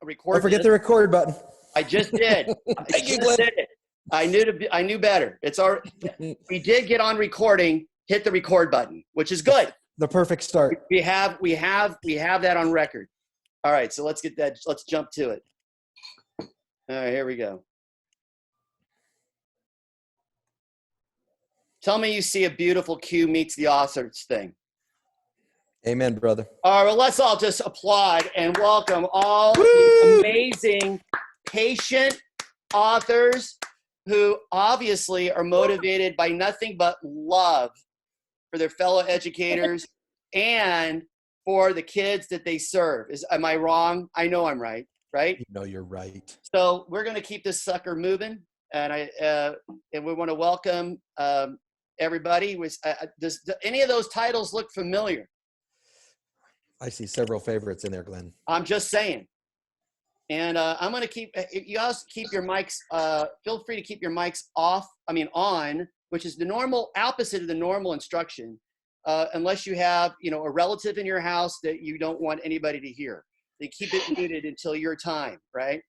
record. Don't forget the record button. I just did. Thank you, Glenn. I knew better. It's our. We did get on recording. Hit the record button, which is good. The perfect start. We have that on record. All right, so let's get that. Let's jump to it. All right, here we go. Tell me you see a beautiful Q meets the authors thing. Amen, brother. All right, well, let's all just applaud and welcome all these amazing, patient authors who obviously are motivated by nothing but love for their fellow educators and for the kids that they serve. Am I wrong? I know I'm right, right? You know you're right. So we're going to keep this sucker moving, and we want to welcome everybody. Does any of those titles look familiar? I see several favorites in there, Glenn. I'm just saying. And I'm going to keep, you guys keep your mics, feel free to keep your mics on, which is the normal, opposite of the normal instruction, unless you have, a relative in your house that you don't want anybody to hear. They keep it muted until your time, right?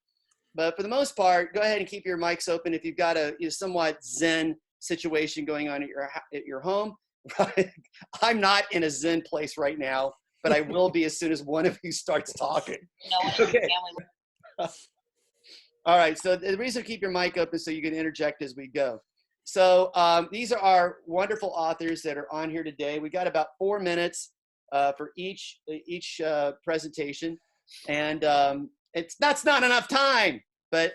But for the most part, go ahead and keep your mics open if you've got a somewhat zen situation going on at your home. I'm not in a zen place right now, but I will be as soon as one of you starts talking. Okay. All right, so the reason to keep your mic open is so you can interject as we go. So these are our wonderful authors that are on here today. We got about 4 minutes for each presentation, and that's not enough time, but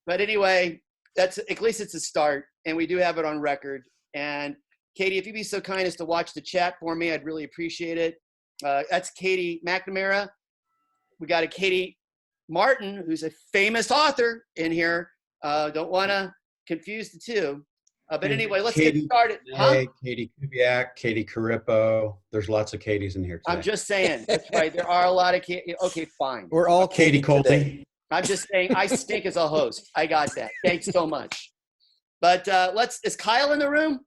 But anyway, at least it's a start, and we do have it on record. And Katie, if you'd be so kind as to watch the chat for me, I'd really appreciate it. That's Katie McNamara. We got a Katie Martin, who's a famous author in here. Don't want to confuse the two. But anyway, let's get started. Hey, Katie Kubiak, Katie Corippo. There's lots of Katies in here today. I'm just saying. That's right. There are a lot of Katie. Okay, fine. We're all Katie Coley. I'm just saying I stink as a host. I got that. Thanks so much. But is Kyle in the room?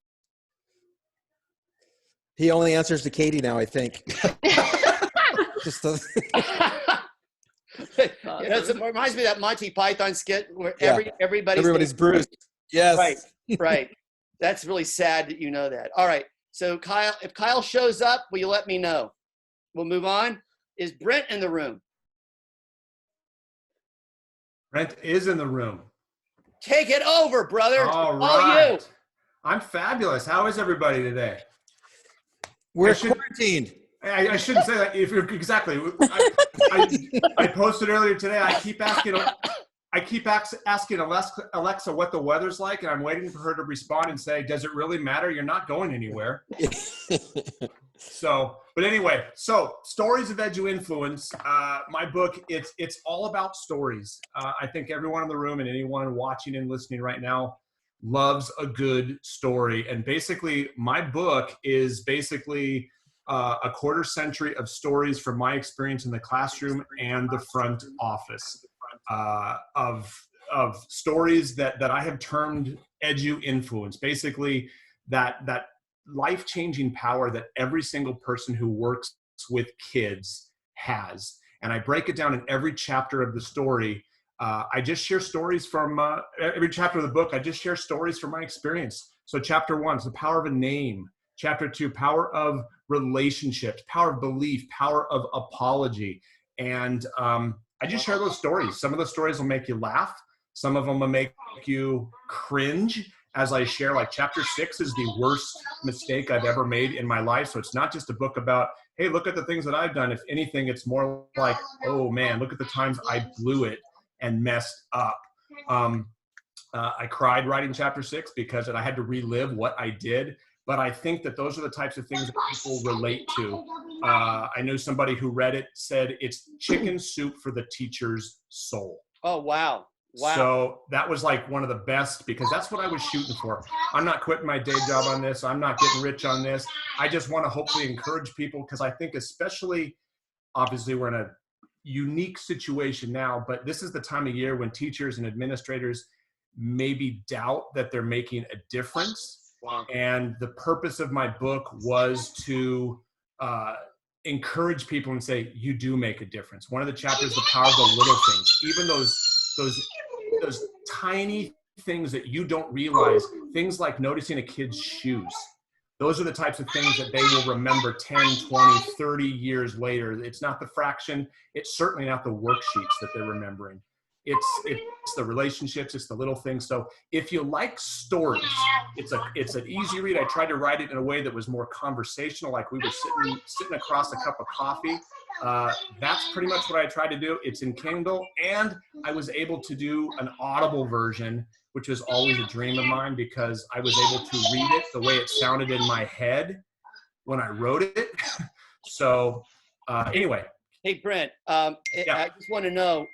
He only answers to Katie now, I think. It reminds me of that Monty Python skit where everybody's bruised. Yes. Right. That's really sad that you know that. All right. So Kyle, if Kyle shows up, will you let me know? We'll move on. Is Brent in the room? Brent is in the room. Take it over, brother. All right. All you. I'm fabulous. How is everybody today? We're quarantined. I shouldn't say that. If you're exactly, I posted earlier today. I keep asking Alexa what the weather's like, and I'm waiting for her to respond and say, "Does it really matter? You're not going anywhere." So, but anyway, Stories of Edu Influence. My book. It's all about stories. I think everyone in the room and anyone watching and listening right now loves a good story, and basically, my book is basically a quarter century of stories from my experience in the classroom and the front office of stories that I have termed edu influence. Basically, that life-changing power that every single person who works with kids has. And I break it down in every chapter of the story. I just share stories from every chapter of the book. I just share stories from my experience. So chapter 1 is the power of a name. Chapter 2, power of relationships, power of belief, power of apology. And I just share those stories. Some of the stories will make you laugh. Some of them will make you cringe as I share. Like chapter 6 is the worst mistake I've ever made in my life. So it's not just a book about, hey, look at the things that I've done. If anything, it's more like, oh man, look at the times I blew it and messed up. I cried writing chapter 6 because I had to relive what I did. But I think that those are the types of things that people relate to. I know somebody who read it said it's chicken soup for the teacher's soul. Oh, wow. Wow. So that was like one of the best, because that's what I was shooting for. I'm not quitting my day job on this. I'm not getting rich on this. I just want to hopefully encourage people, because I think especially, obviously we're in a unique situation now, but this is the time of year when teachers and administrators maybe doubt that they're making a difference. Wow. And the purpose of my book was to encourage people and say, you do make a difference. One of the chapters, the power of the little things, even those tiny things that you don't realize, things like noticing a kid's shoes. Those are the types of things that they will remember 10, 20, 30 years later. It's not the fraction. It's certainly not the worksheets that they're remembering. It's the relationships, it's the little things. So if you like stories, it's an easy read. I tried to write it in a way that was more conversational, like we were sitting across a cup of coffee. That's pretty much what I tried to do. It's in Kindle, and I was able to do an Audible version, which was always a dream of mine because I was able to read it the way it sounded in my head when I wrote it. So anyway. Hey, Brent, Yeah. I just want to know,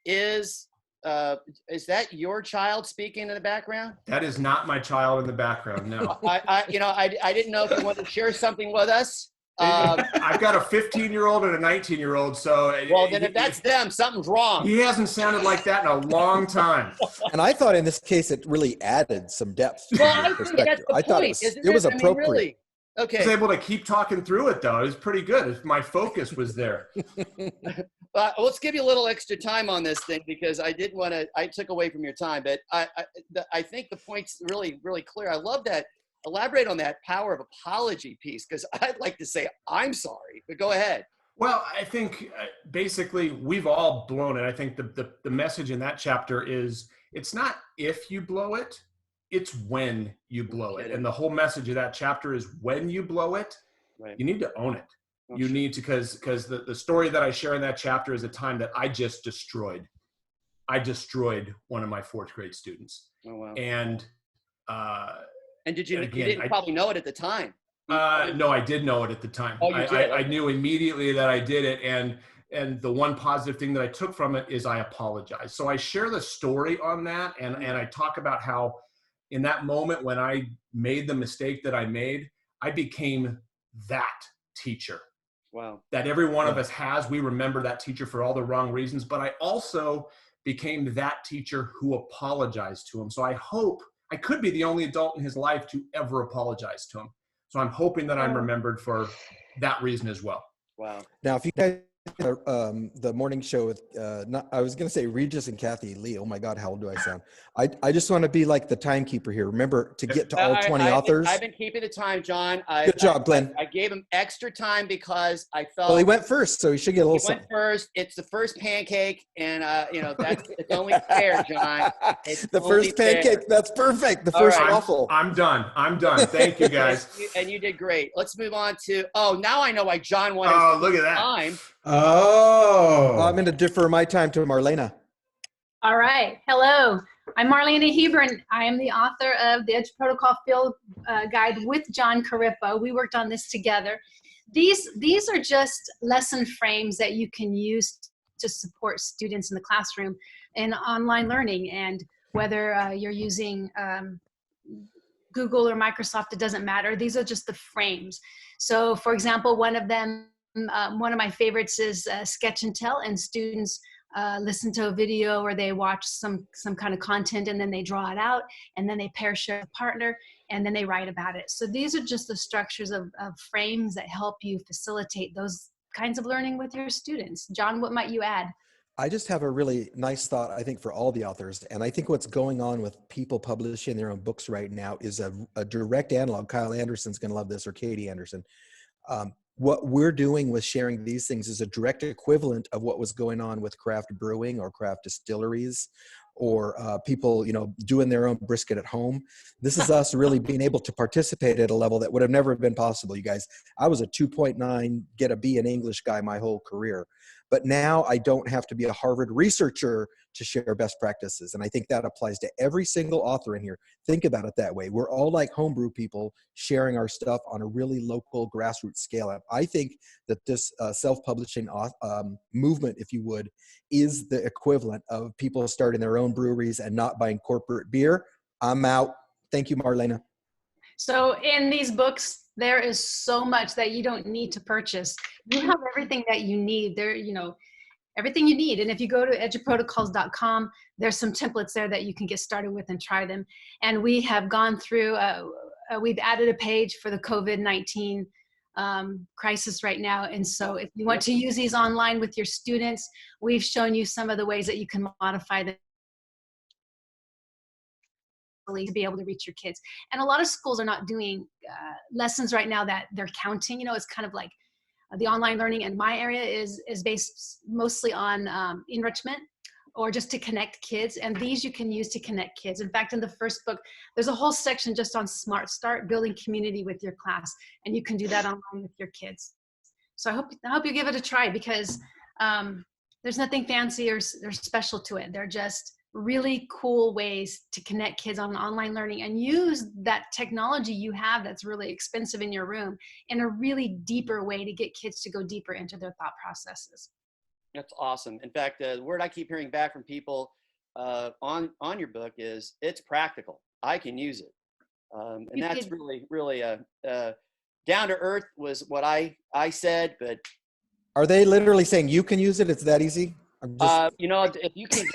is that your child speaking in the background? That is not my child in the background, no. I didn't know if you wanted to share something with us. I've got a 15-year-old and a 19-year-old, so Well, then if that's them, something's wrong. he hasn't sounded like that in a long time. And I thought in this case it really added some depth to Well, your I think perspective. that's the I thought point, it was I mean, appropriate. really. I was Okay. able to keep talking through it, though. It was pretty good. My focus was there. Let's give you a little extra time on this thing because I didn't want to. I took away from your time, but I think the point's really, really clear. I love that. Elaborate on that power of apology piece because I'd like to say I'm sorry, but go ahead. Well, I think basically we've all blown it. I think the message in that chapter is it's not if you blow it, it's when you blow it. And the whole message of that chapter is when you blow it, Right. you need to own it. Oh, You sure. need to, because the story that I share in that chapter is a time that I just destroyed. I destroyed one of my fourth grade students. Oh, wow. And did you? again, You didn't probably know it at the time. no, I did know it at the time. Oh, you did? I knew immediately that I did it. And the one positive thing that I took from it is I apologize. So I share the story on that. And I talk about how in that moment when I made the mistake that I made, I became that teacher. Wow. That every one of us has. We remember that teacher for all the wrong reasons, but I also became that teacher who apologized to him. So I hope I could be the only adult in his life to ever apologize to him. So I'm hoping that I'm remembered for that reason as well. Wow. Now, if you guys the morning show with I was going to say Regis and Kathy Lee. Oh my God, how old do I sound? I just want to be like the timekeeper here. Remember to get to all 20 authors. I've been keeping the time, John. Good job, Glenn. I gave him extra time because I felt. Well, he went first, so he should get a little He went something. first. It's the first pancake, and it's only fair, John. It's The only first pancake. fair. That's perfect. The All first right. waffle. I'm done. Thank you, guys. And you did great. Let's move on to. Oh, now I know why John wanted Oh, look at that. time. Oh. I'm going to defer my time to Marlena. All right. Hello. I'm MARLENA HEBERN. I am the author of the Edge Protocol Field Guide with John CORIPPO. We worked on this together. These are just lesson frames that you can use to support students in the classroom in online learning. And whether you're using Google or Microsoft, it doesn't matter. These are just the frames. So for example, one of them, one of my favorites is Sketch and Tell, and students listen to a video or they watch some kind of content and then they draw it out and then they pair share a partner and then they write about it. So these are just the structures of frames that help you facilitate those kinds of learning with your students. John, what might you add? I just have a really nice thought, I think, for all the authors. And I think what's going on with people publishing their own books right now is a direct analog. Kyle Anderson's going to love this, or Katie Anderson. What we're doing with sharing these things is a direct equivalent of what was going on with craft brewing or craft distilleries or people, doing their own brisket at home. This is us really being able to participate at a level that would have never been possible, you guys. I was a 2.9, get a B in English guy my whole career. But now I don't have to be a Harvard researcher to share best practices. And I think that applies to every single author in here. Think about it that way. We're all like homebrew people sharing our stuff on a really local grassroots scale. And I think that this self-publishing movement, if you would, is the equivalent of people starting their own breweries and not buying corporate beer. I'm out. Thank you, Marlena. So in these books, there is so much that you don't need to purchase. You have everything that you need there, everything you need. And if you go to edgeofprotocols.com, there's some templates there that you can get started with and try them. And we have gone through, we've added a page for the COVID-19 crisis right now. And so if you want to use these online with your students, we've shown you some of the ways that you can modify them to be able to reach your kids. And a lot of schools are not doing lessons right now that they're counting. You know, it's kind of like the online learning in my area is based mostly on enrichment, or just to connect kids. And these you can use to connect kids. In fact, in the first book, there's a whole section just on Smart Start, building community with your class. And you can do that online with your kids. So I hope you give it a try, because there's nothing fancy or special to it. They're just really cool ways to connect kids on online learning and use that technology you have that's really expensive in your room in a really deeper way to get kids to go deeper into their thought processes. That's awesome. In fact, the word I keep hearing back from people on your book is it's practical. I can use it. And that's really down to earth was what I said, but. Are they literally saying you can use it? It's that easy? You know, if you can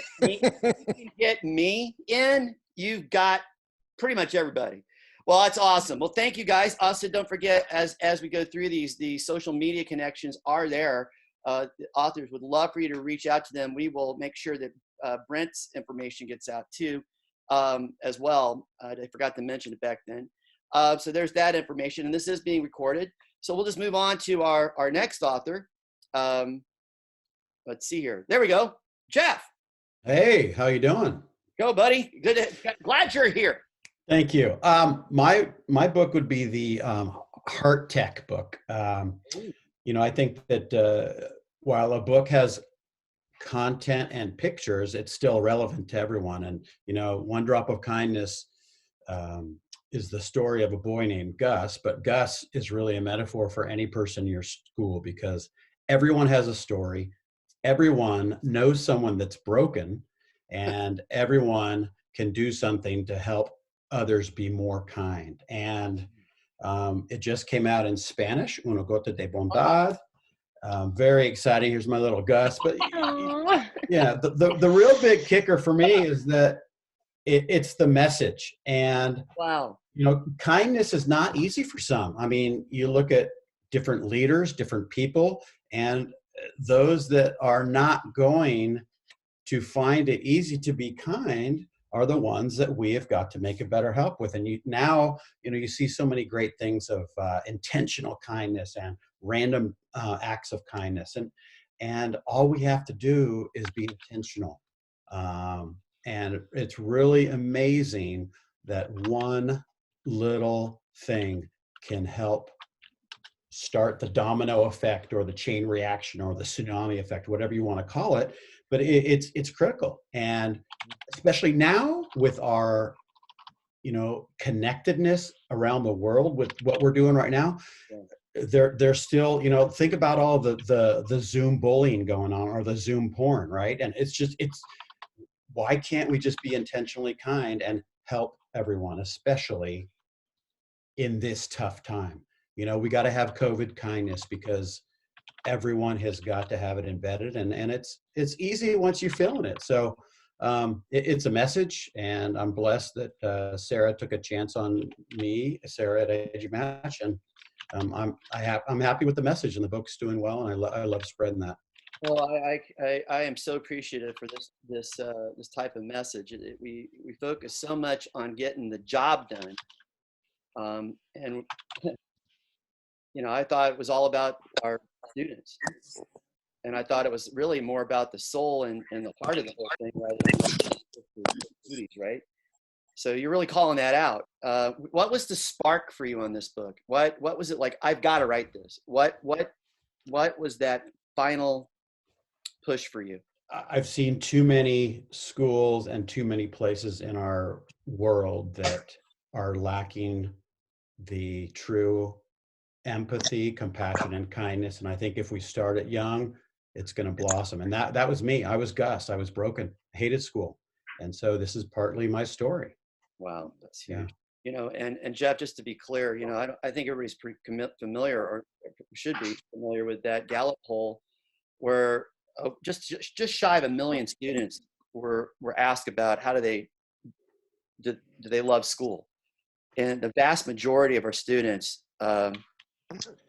get me in, you've got pretty much everybody. Well, that's awesome. Well, thank you guys. Also, don't forget, as we go through these, the social media connections are there. The authors would love for you to reach out to them. We will make sure that Brent's information gets out too, as well. I forgot to mention it back then. So there's that information, and this is being recorded. So we'll just move on to our next author. Let's see here. There we go. Jeff. Hey, how you doing? Go, buddy. Good. Glad you're here. Thank you. My book would be the Heart Tech book. You know, I think that while a book has content and pictures, it's still relevant to everyone. And, you know, One Drop of Kindness is the story of a boy named Gus, but Gus is really a metaphor for any person in your school, because everyone has a story. Everyone knows someone that's broken, and everyone can do something to help others be more kind. And it just came out in Spanish, Una Gota de Bondad. Very exciting. Here's my little Gus. But yeah, the real big kicker for me is that it's the message. And, wow, you know, kindness is not easy for some. I mean, you look at different leaders, different people, and those that are not going to find it easy to be kind are the ones that we have got to make a better help with. And now, you know, you see so many great things of intentional kindness and random acts of kindness. And all we have to do is be intentional. And it's really amazing that one little thing can help start the domino effect or the chain reaction or the tsunami effect, whatever you want to call it. But it's critical. And especially now with our, you know, connectedness around the world with what we're doing right now, they're still, you know, think about all the Zoom bullying going on, or the Zoom porn, right? And it's why can't we just be intentionally kind and help everyone, especially in this tough time? You know, we got to have COVID kindness, because everyone has got to have it embedded, and it's easy once you're feeling it. So it's a message, and I'm blessed that Sarah took a chance on me, Sarah at EduMatch, and I'm happy with the message, and the book's doing well, and I love spreading that. Well, I am so appreciative for this type of message. We focus so much on getting the job done, and you know, I thought it was all about our students, and I thought it was really more about the soul and the heart of the whole thing, rather than the duties, right? So you're really calling that out. What was the spark for you on this book? What was it like? I've got to write this. What was that final push for you? I've seen too many schools and too many places in our world that are lacking the true empathy, compassion, and kindness. And I think if we start it young, it's going to blossom. And that was me. I was Gus. I was broken, hated school. And so this is partly my story. Wow, that's huge. Yeah. You know, and Jeff, just to be clear, you know, I think everybody's pretty familiar, or should be familiar with that Gallup poll, where just shy of 1 million students were asked about how do they love school, and the vast majority of our students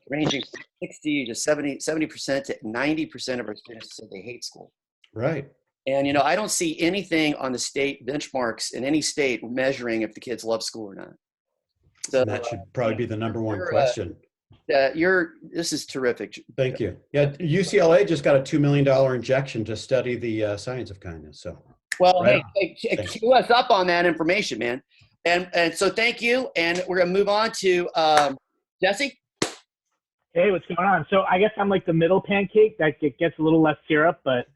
ranging from 60 to 70% to 90% of our students said they hate school. Right. And, you know, I don't see anything on the state benchmarks in any state measuring if the kids love school or not. So That should probably be the number one you're, question. this is terrific. Thank you. Yeah, UCLA just got a $2 million injection to study the science of kindness. So, Well, right hey, cue us up on that information, man. And so thank you. And we're going to move on to Jesse. Hey, what's going on? So I guess I'm like the middle pancake that gets a little less syrup, but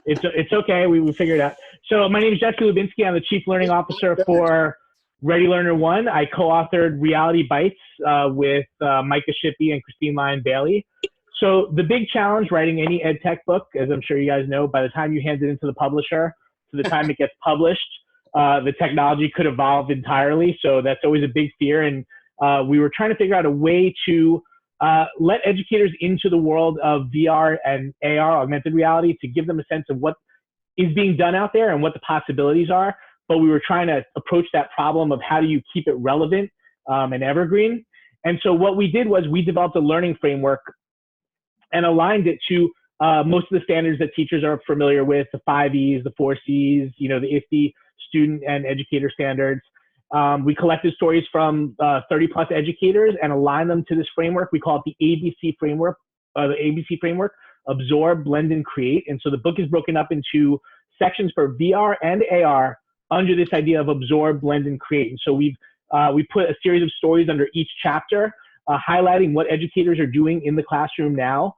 it's okay. We figured it out. So my name is Jesse Lubinsky. I'm the Chief Learning Officer for Ready Learner One. I co-authored Reality Bites with Micah Shippey and Christine Lyon-Bailey. So the big challenge writing any ed tech book, as I'm sure you guys know, by the time you hand it into the publisher to the time it gets published, the technology could evolve entirely. So that's always a big fear. And we were trying to figure out a way to let educators into the world of VR and AR, augmented reality, to give them a sense of what is being done out there and what the possibilities are. But we were trying to approach that problem of how do you keep it relevant and evergreen. And so what we did was we developed a learning framework and aligned it to most of the standards that teachers are familiar with, the 5 E's, the 4 C's, you know, the ISTE student and educator standards. We collected stories from 30 plus educators and aligned them to this framework. We call it the ABC framework, absorb, blend, and create. And so the book is broken up into sections for VR and AR under this idea of absorb, blend, and create. And so we put a series of stories under each chapter, highlighting what educators are doing in the classroom now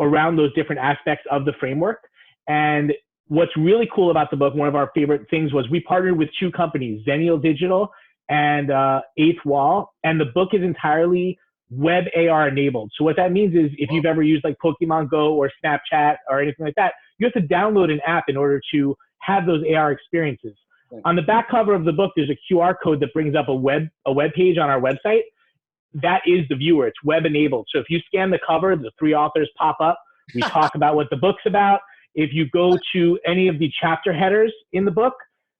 around those different aspects of the framework. And what's really cool about the book, one of our favorite things, was we partnered with 2 companies, Zennial Digital and Eighth Wall, and the book is entirely web AR enabled. So what that means is if you've ever used like Pokemon Go or Snapchat or anything like that, you have to download an app in order to have those AR experiences. On the back cover of the book, there's a QR code that brings up a web page on our website. That is the viewer. It's web enabled. So if you scan the cover, the 3 authors pop up. We talk about what the book's about. If you go to any of the chapter headers in the book,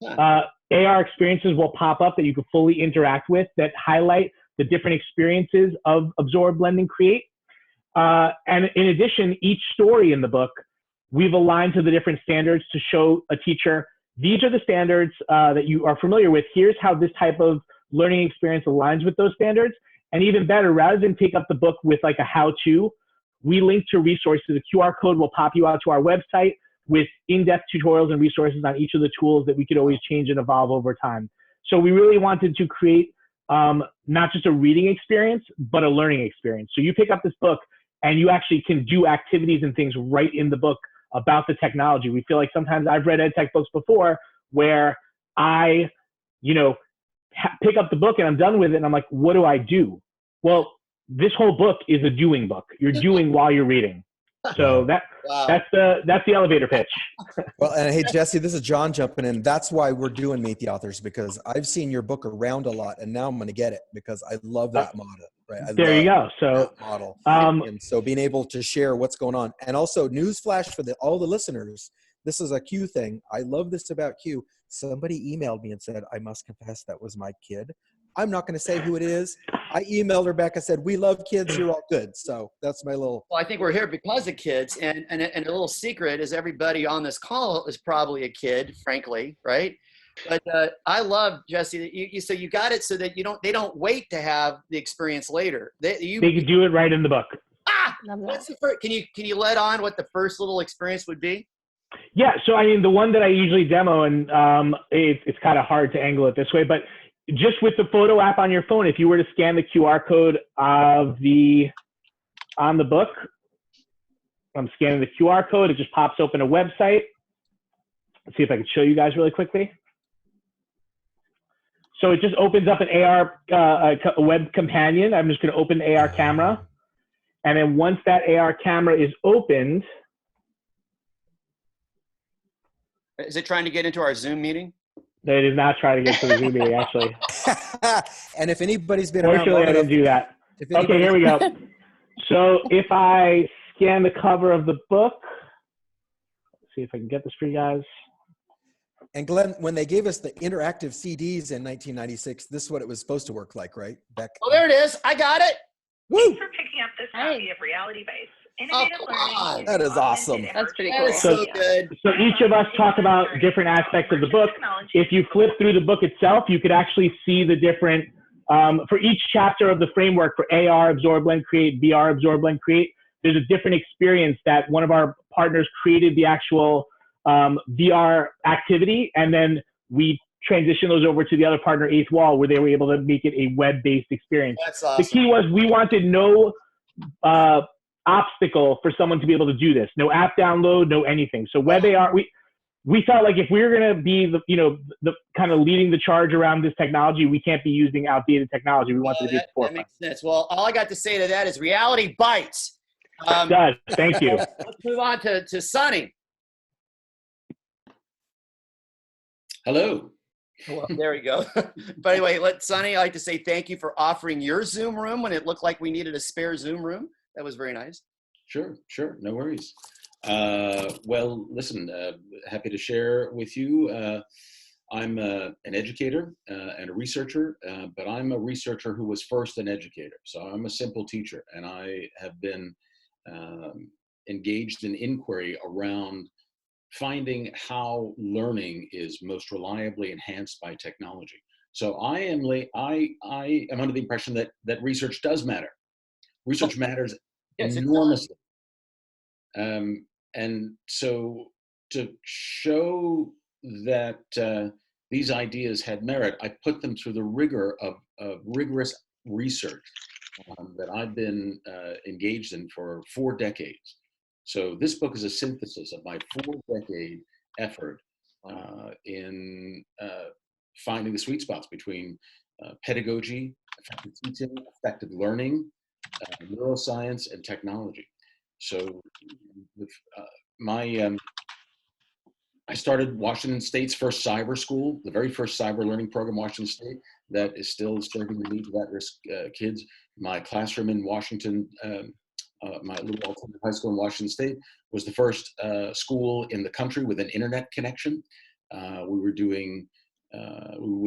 AR experiences will pop up that you can fully interact with that highlight the different experiences of absorb, blend, and create. And in addition, each story in the book, we've aligned to the different standards to show a teacher, these are the standards that you are familiar with. Here's how this type of learning experience aligns with those standards. And even better, rather than take up the book with like a how-to, we link to resources. The QR code will pop you out to our website with in-depth tutorials and resources on each of the tools that we could always change and evolve over time. So we really wanted to create not just a reading experience, but a learning experience. So you pick up this book and you actually can do activities and things right in the book about the technology. We feel like sometimes I've read ed tech books before where I, pick up the book and I'm done with it and I'm like, what do I do? Well, this whole book is a doing book. You're doing while you're reading. So that's the elevator pitch. Well, and hey, Jesse, this is John jumping in. That's why we're doing Meet the Authors, because I've seen your book around a lot, and now I'm going to get it because I love that model. Right? There you go. So model, and so being able to share what's going on, and also newsflash for all the listeners. This is a Q thing. I love this about Q. Somebody emailed me and said, "I must confess that was my kid." I'm not going to say who it is. I emailed her back. I said, "We love kids. You're all good." So that's my little. Well, I think we're here because of kids, and a little secret is everybody on this call is probably a kid, frankly, right? But I love, Jesse, that so you got it so that they don't wait to have the experience later. They can do it right in the book. What's the first? Can you let on what the first little experience would be? Yeah. So I mean, the one that I usually demo, and it's kind of hard to angle it this way, but just with the photo app on your phone, if you were to scan the QR code on the book, I'm scanning the QR code, it just pops open a website. Let's see if I can show you guys really quickly. So it just opens up an AR a web companion. I'm just going to open the AR camera. And then once that AR camera is opened. Is it trying to get into our Zoom meeting? They did not try to get to the Zoom meeting, actually. And if anybody's been Fortunately, I didn't do that. Okay, here we go. So if I scan the cover of the book, let's see if I can get this for you guys. And Glenn, when they gave us the interactive CDs in 1996, this is what it was supposed to work like, right? Oh, there it is. I got it. Woo! Thanks for picking up this copy Hey. of Reality Base. Oh, Innovative come learning on. using That is awesome. augmented That's pretty That cool. is so media. good. So each of us talk about different aspects of the book. If you flip through the book itself, you could actually see the different, for each chapter of the framework for AR, Absorb, Blend, Create, VR, Absorb, Blend, Create, there's a different experience that one of our partners created the actual VR activity, and then we transition those over to the other partner, Eighth Wall, where they were able to make it a web-based experience. That's The awesome. key was we wanted no obstacle for someone to be able to do this. No app download, no anything. So web AR, we felt like if we were going to be the kind of leading the charge around this technology, we can't be using outdated technology. We wanted to be at the That forefront. makes sense. Well, all I got to say to that is reality bites. It does. Thank you. Let's move on to Sonny. Hello. Well, there we go. But anyway, Sonny, I'd like to say thank you for offering your Zoom room when it looked like we needed a spare Zoom room. That was very nice. Sure, no worries. Well, listen, happy to share with you. I'm an educator and a researcher, but I'm a researcher who was first an educator. So I'm a simple teacher, and I have been engaged in inquiry around finding how learning is most reliably enhanced by technology. So I am under the impression that research does matter. Research matters Yes, it enormously. And so to show that these ideas had merit, I put them through the rigor of rigorous research that I've been engaged in for 4 decades. So this book is a synthesis of my 4-decade effort in finding the sweet spots between pedagogy, effective teaching, effective learning, neuroscience, and technology. So with I started Washington State's first cyber school, the very first cyber learning program, Washington State, that is still serving the needs of at-risk kids. My classroom in Washington, my little alternative high school in Washington State, was the first school in the country with an internet connection. We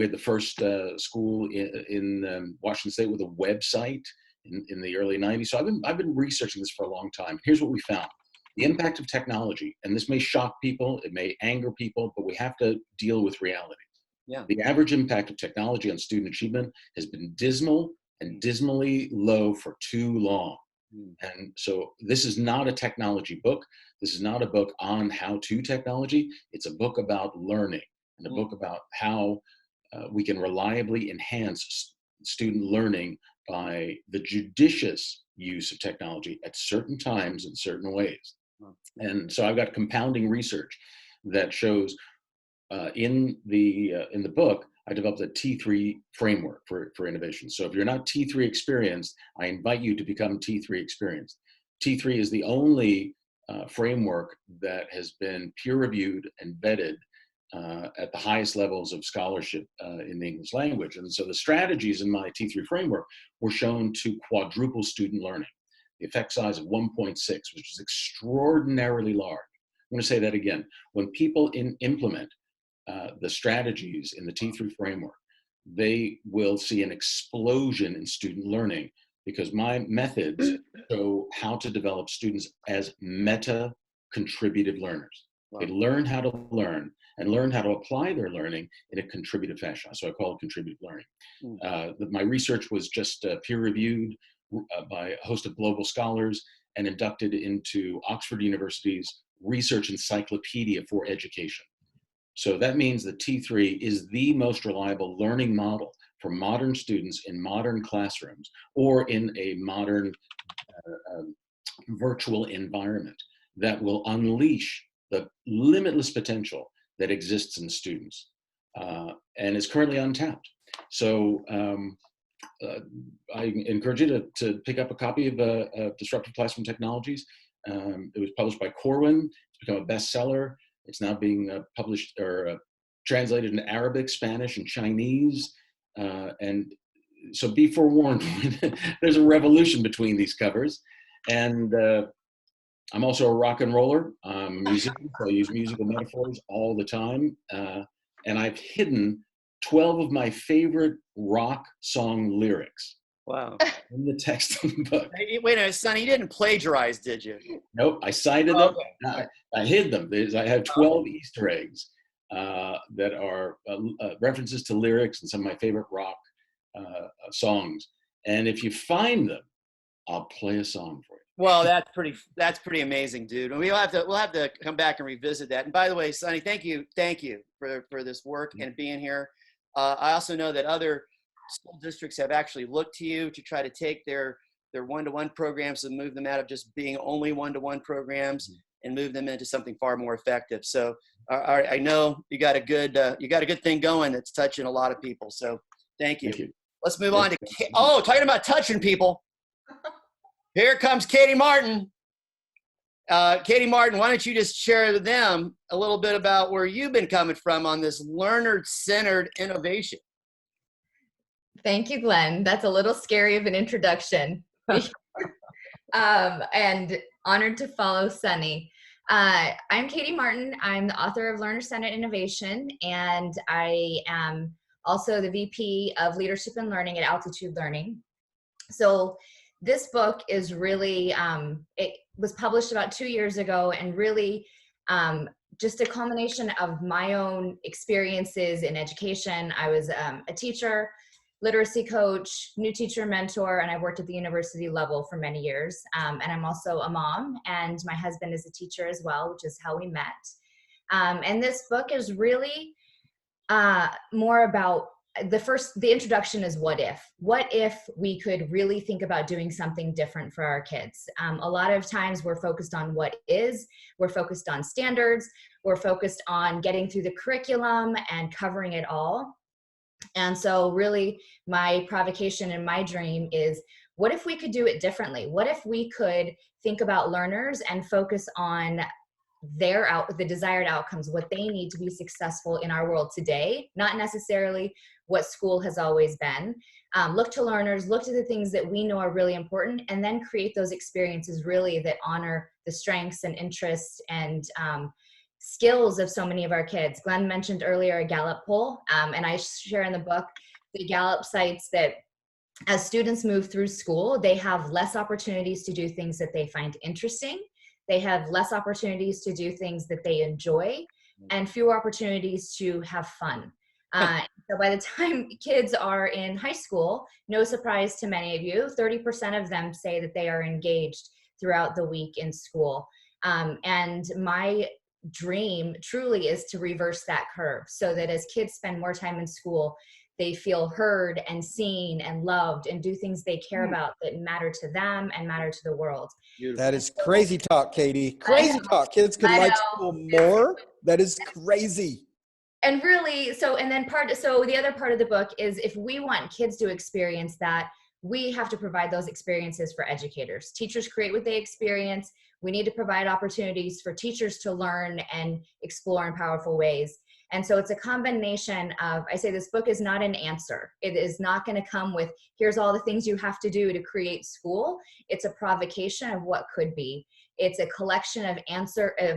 had the first school in Washington State with a website in the early 90s. So I've been researching this for a long time. Here's what we found. The impact of technology, and this may shock people, it may anger people, but we have to deal with reality. Yeah. The average impact of technology on student achievement has been dismal and dismally low for too long. And so this is not a technology book. This is not a book on how-to technology. It's a book about learning, and a book about how we can reliably enhance student learning by the judicious use of technology at certain times in certain ways. And so I've got compounding research that shows in the book, I developed a T3 framework for innovation. So if you're not T3 experienced, I invite you to become T3 experienced. T3 is the only framework that has been peer-reviewed and vetted at the highest levels of scholarship in the English language. And so the strategies in my T3 framework were shown to quadruple student learning. The effect size of 1.6, which is extraordinarily large. I'm going to say that again. When people implement the strategies in the T3 framework, they will see an explosion in student learning, because my methods show how to develop students as meta-contributive learners. They learn how to learn and learn how to apply their learning in a contributive fashion. So I call it contributive learning. My research was just peer-reviewed by a host of global scholars and inducted into Oxford University's Research Encyclopedia for Education. So that means that T3 is the most reliable learning model for modern students in modern classrooms or in a modern virtual environment that will unleash the limitless potential that exists in students and is currently untapped. So I encourage you to pick up a copy of Disruptive Classroom Technologies. It was published by Corwin. It's become a bestseller. It's now being published or translated into Arabic, Spanish, and Chinese. And so be forewarned, there's a revolution between these covers. And I'm also a rock and roller. I'm a musician, so I use musical metaphors all the time. And I've hidden 12 of my favorite rock song lyrics Wow. in the text of the book. Hey, wait a minute, Sonny, you didn't plagiarize, did you? Nope, I cited them. I hid them. I have 12 Easter eggs that are references to lyrics and some of my favorite rock songs. And if you find them, I'll play a song for you. Well, that's pretty amazing, dude. And we'll have to come back and revisit that. And by the way, Sonny, thank you for this work and being here. I also know that other school districts have actually looked to you to try to take their one-to-one programs and move them out of just being only one-to-one programs and move them into something far more effective. So I know you got a good thing going that's touching a lot of people. So thank you. Thank you. Let's move on to talking about touching people. Here comes Katie Martin. Katie Martin, why don't you just share with them a little bit about where you've been coming from on this learner-centered innovation? Thank you, Glenn. That's a little scary of an introduction. And honored to follow Sonny. I'm Katie Martin. I'm the author of Learner-Centered Innovation, and I am also the VP of Leadership and Learning at Altitude Learning. So this book is really, it was published about 2 years ago, and really just a culmination of my own experiences in education. I was a teacher, literacy coach, new teacher mentor, and I worked at the university level for many years. And I'm also a mom, and my husband is a teacher as well, which is how we met. And this book is really more about the introduction is what if we could really think about doing something different for our kids. A lot of times we're focused on what is, we're focused on standards, we're focused on getting through the curriculum and covering it all. And so really my provocation and my dream is, what if we could do it differently? What if we could think about learners and focus on the desired outcomes, what they need to be successful in our world today, not necessarily what school has always been. Look to learners, look to the things that we know are really important, and then create those experiences really that honor the strengths and interests and skills of so many of our kids. Glenn mentioned earlier a Gallup poll, and I share in the book the Gallup cites that as students move through school, they have less opportunities to do things that they find interesting. They have less opportunities to do things that they enjoy, and fewer opportunities to have fun. So by the time kids are in high school, no surprise to many of you, 30% of them say that they are engaged throughout the week in school. And my dream truly is to reverse that curve, so that as kids spend more time in school, they feel heard and seen and loved and do things they care about that matter to them and matter to the world. Beautiful. That is crazy talk, Katie. Crazy talk. Kids could like school more. That is crazy. And really, so the other part of the book is, if we want kids to experience that, we have to provide those experiences for educators. Teachers create what they experience. We need to provide opportunities for teachers to learn and explore in powerful ways. And so it's a combination of, I say this book is not an answer. It is not going to come with, here's all the things you have to do to create school. It's a provocation of what could be. It's a collection of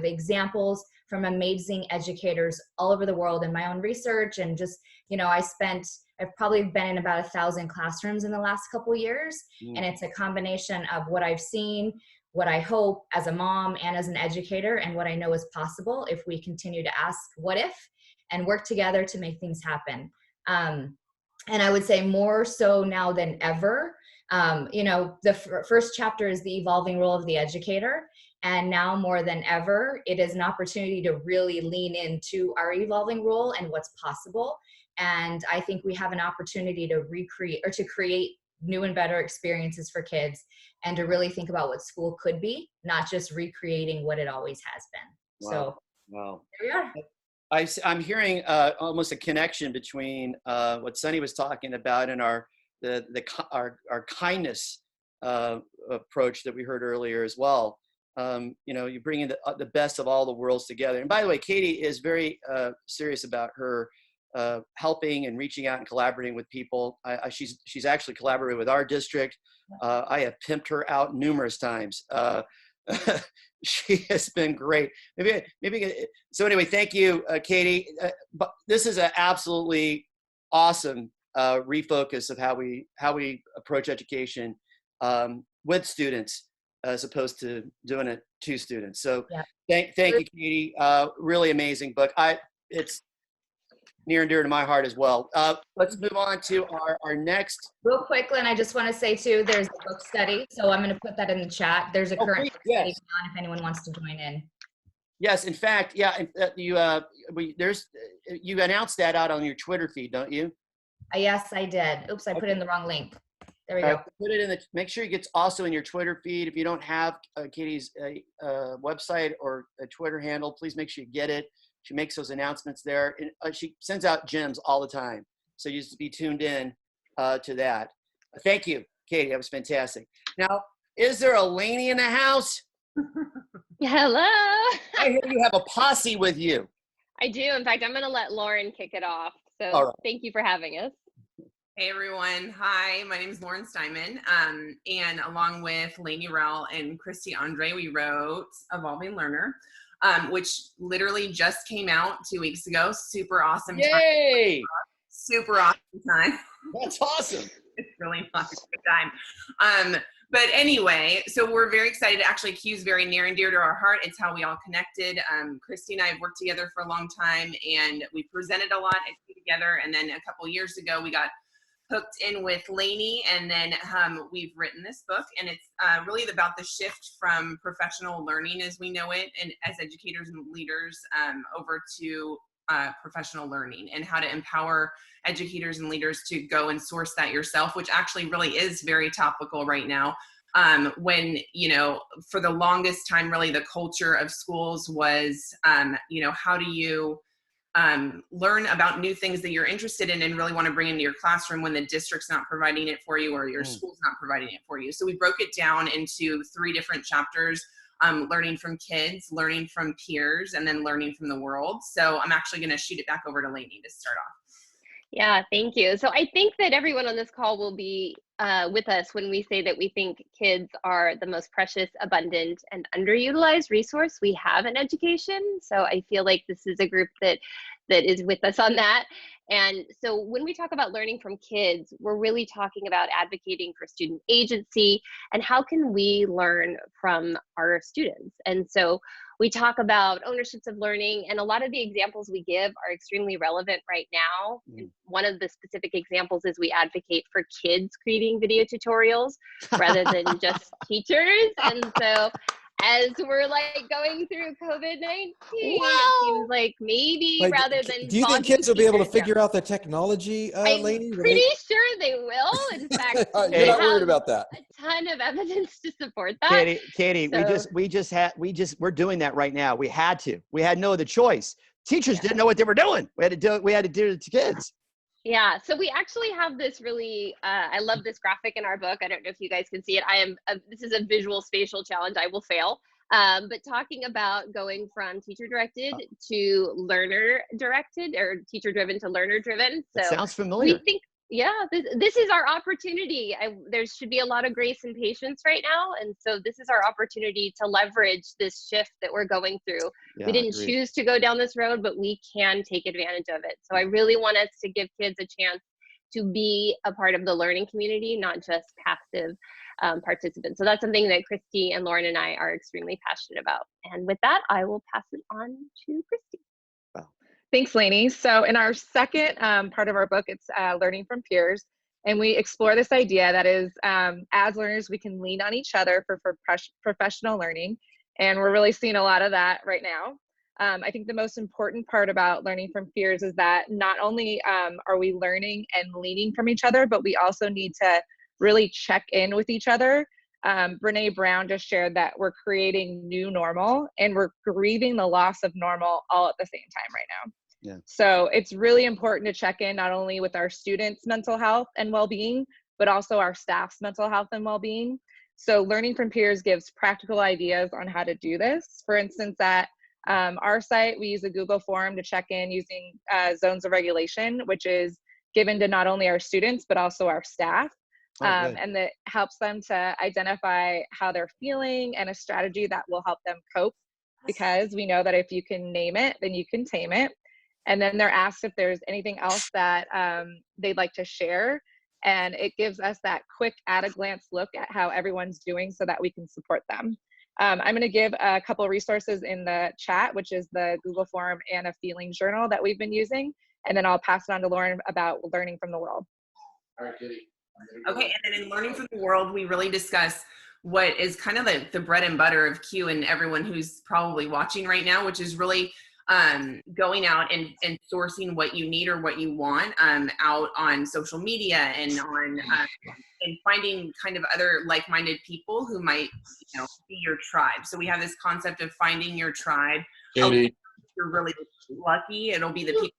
examples from amazing educators all over the world in my own research. And just, I've probably been in about 1,000 classrooms in the last couple of years. And it's a combination of what I've seen, what I hope as a mom and as an educator, and what I know is possible if we continue to ask what if and work together to make things happen. And I would say more so now than ever, the first chapter is the evolving role of the educator. And now more than ever, it is an opportunity to really lean into our evolving role and what's possible. And I think we have an opportunity to create new and better experiences for kids, and to really think about what school could be, not just recreating what it always has been. Wow. So there we are. I'm hearing almost a connection between what Sonny was talking about and our kindness approach that we heard earlier as well. You bring in the best of all the worlds together. And by the way, Katie is very serious about her helping and reaching out and collaborating with people. She's actually collaborated with our district. I have pimped her out numerous times. She has been great. So anyway, thank you, Katie. But this is an absolutely awesome refocus of how we approach education with students as opposed to doing it to students. So thank you, Katie. Really amazing book. It's near and dear to my heart as well. Let's move on to our next. Real quick, Lynn, I just want to say too, there's a book study. So I'm going to put that in the chat. There's a current book study on if anyone wants to join in. Yes, in fact, you announced that out on your Twitter feed, don't you? Yes, I did. Oops, I put in the wrong link. There we go. Put it in the. Make sure it gets also in your Twitter feed. If you don't have Katie's website or a Twitter handle, please make sure you get it. She makes those announcements there, and she sends out gems all the time. So you just be tuned in to that. Thank you, Katie. That was fantastic. Now, is there a Lainey in the house? Hello. I hear you have a posse with you. I do. In fact, I'm going to let Lauren kick it off. So thank you for having us. Hey everyone. Hi, my name is Lauren Steinman. And along with Lainey Rowell and Christy Andre, we wrote Evolving Learner, which literally just came out 2 weeks ago. Super awesome. Yay! Time. Super awesome time. That's awesome. It's really fun. Good time. But anyway, so we're very excited. Actually, Q's very near and dear to our heart. It's how we all connected. Christy and I have worked together for a long time, and we presented a lot together. And then a couple years ago, we got hooked in with Lainey, and then we've written this book, and it's really about the shift from professional learning as we know it, and as educators and leaders, over to professional learning, and how to empower educators and leaders to go and source that yourself, which actually really is very topical right now. When, you know, for the longest time, really the culture of schools was, you know, how do you learn about new things that you're interested in and really want to bring into your classroom when the district's not providing it for you or your school's not providing it for you. So we broke it down into 3 different chapters. Learning from kids, learning from peers, and then learning from the world. So I'm actually going to shoot it back over to Lainey to start off. Yeah, thank you. So I think that everyone on this call will be with us when we say that we think kids are the most precious, abundant, and underutilized resource we have in education. So I feel like this is a group that is with us on that. And so when we talk about learning from kids, we're really talking about advocating for student agency and how can we learn from our students. And so we talk about ownerships of learning, and a lot of the examples we give are extremely relevant right now. One of the specific examples is we advocate for kids creating video tutorials rather than just teachers. And so as we're like going through COVID-19, it seems like maybe rather than— Do you think kids will be able to figure out the technology, Lainey? I'm pretty sure they will. In fact, you're not worried about that. A ton of evidence to support that. Katie, so, we're doing that right now. We had to. We had no other choice. Teachers didn't know what they were doing. We had to do it to kids. Yeah, so we actually have this really, I love this graphic in our book. I don't know if you guys can see it. This is a visual spatial challenge. I will fail. But talking about going from teacher-directed to learner-directed, or teacher-driven to learner-driven. So that sounds familiar. We think, this is our opportunity. There should be a lot of grace and patience right now. And so this is our opportunity to leverage this shift that we're going through. We didn't choose to go down this road, but we can take advantage of it. So I really want us to give kids a chance to be a part of the learning community, not just passive participants. So that's something that Christy and Lauren and I are extremely passionate about. And with that, I will pass it on to Christy. Thanks, Lainey. So in our second part of our book, it's Learning from Peers. And we explore this idea that is, as learners, we can lean on each other for professional learning. And we're really seeing a lot of that right now. I think the most important part about learning from peers is that not only are we learning and leaning from each other, but we also need to really check in with each other. Brene Brown just shared that we're creating new normal and we're grieving the loss of normal all at the same time right now. Yeah. So it's really important to check in not only with our students' mental health and well-being, but also our staff's mental health and well-being. So learning from peers gives practical ideas on how to do this. For instance, at our site, we use a Google form to check in using zones of regulation, which is given to not only our students, but also our staff. And that helps them to identify how they're feeling and a strategy that will help them cope, because we know that if you can name it, then you can tame it. And then they're asked if there's anything else that they'd like to share. And it gives us that quick at-a-glance look at how everyone's doing so that we can support them. I'm going to give a couple of resources in the chat, which is the Google form and a feeling journal that we've been using. And then I'll pass it on to Lauren about learning from the world. All right, Kitty. Okay, and then in Learning from the World, we really discuss what is kind of the bread and butter of Q and everyone who's probably watching right now, which is really going out and sourcing what you need or what you want out on social media and on and finding kind of other like-minded people who might, you know, be your tribe. So we have this concept of finding your tribe. Katie. If you're really lucky, it'll be the people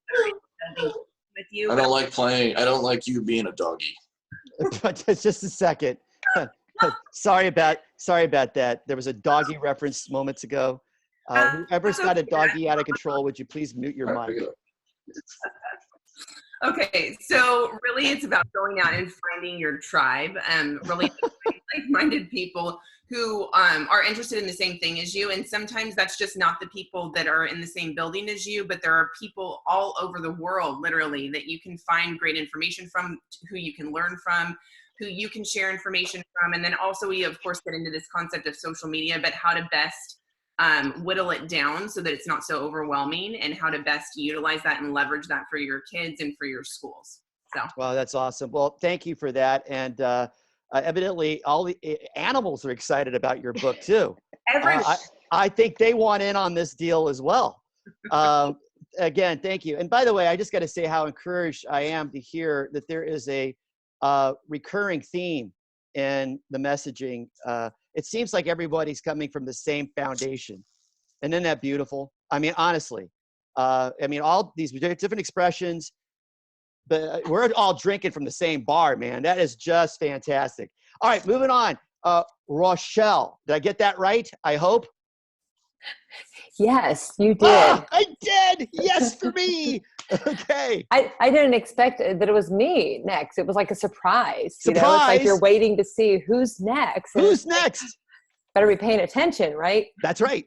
that are with you. I don't like playing. I don't like you being a doggy. Just a second. Sorry about that. There was a doggy reference moments ago. Whoever's got a doggy out of control, would you please mute your mic? Okay, so really it's about going out and finding your tribe, really like-minded people who are interested in the same thing as you. And sometimes that's just not the people that are in the same building as you, but there are people all over the world, literally, that you can find great information from, who you can learn from, who you can share information from. And then also we, of course, get into this concept of social media, but how to best whittle it down so that it's not so overwhelming, and how to best utilize that and leverage that for your kids and for your schools. So. Wow, that's awesome. Well, thank you for that. And evidently all the animals are excited about your book too. I think they want in on this deal as well. Again, thank you. And by the way, I just got to say how encouraged I am to hear that there is a recurring theme in the messaging. It seems like everybody's coming from the same foundation. And isn't that beautiful? I mean, honestly, I mean, all these different expressions, but we're all drinking from the same bar, man. That is just fantastic. All right, moving on. Rachelle, did I get that right? I hope. Yes, you did. Ah, I did. Yes, for me. Okay. I didn't expect that it was me next. It was like a surprise. Surprise. You know, it's like you're waiting to see who's next. Who's next? Better be paying attention, right? That's right.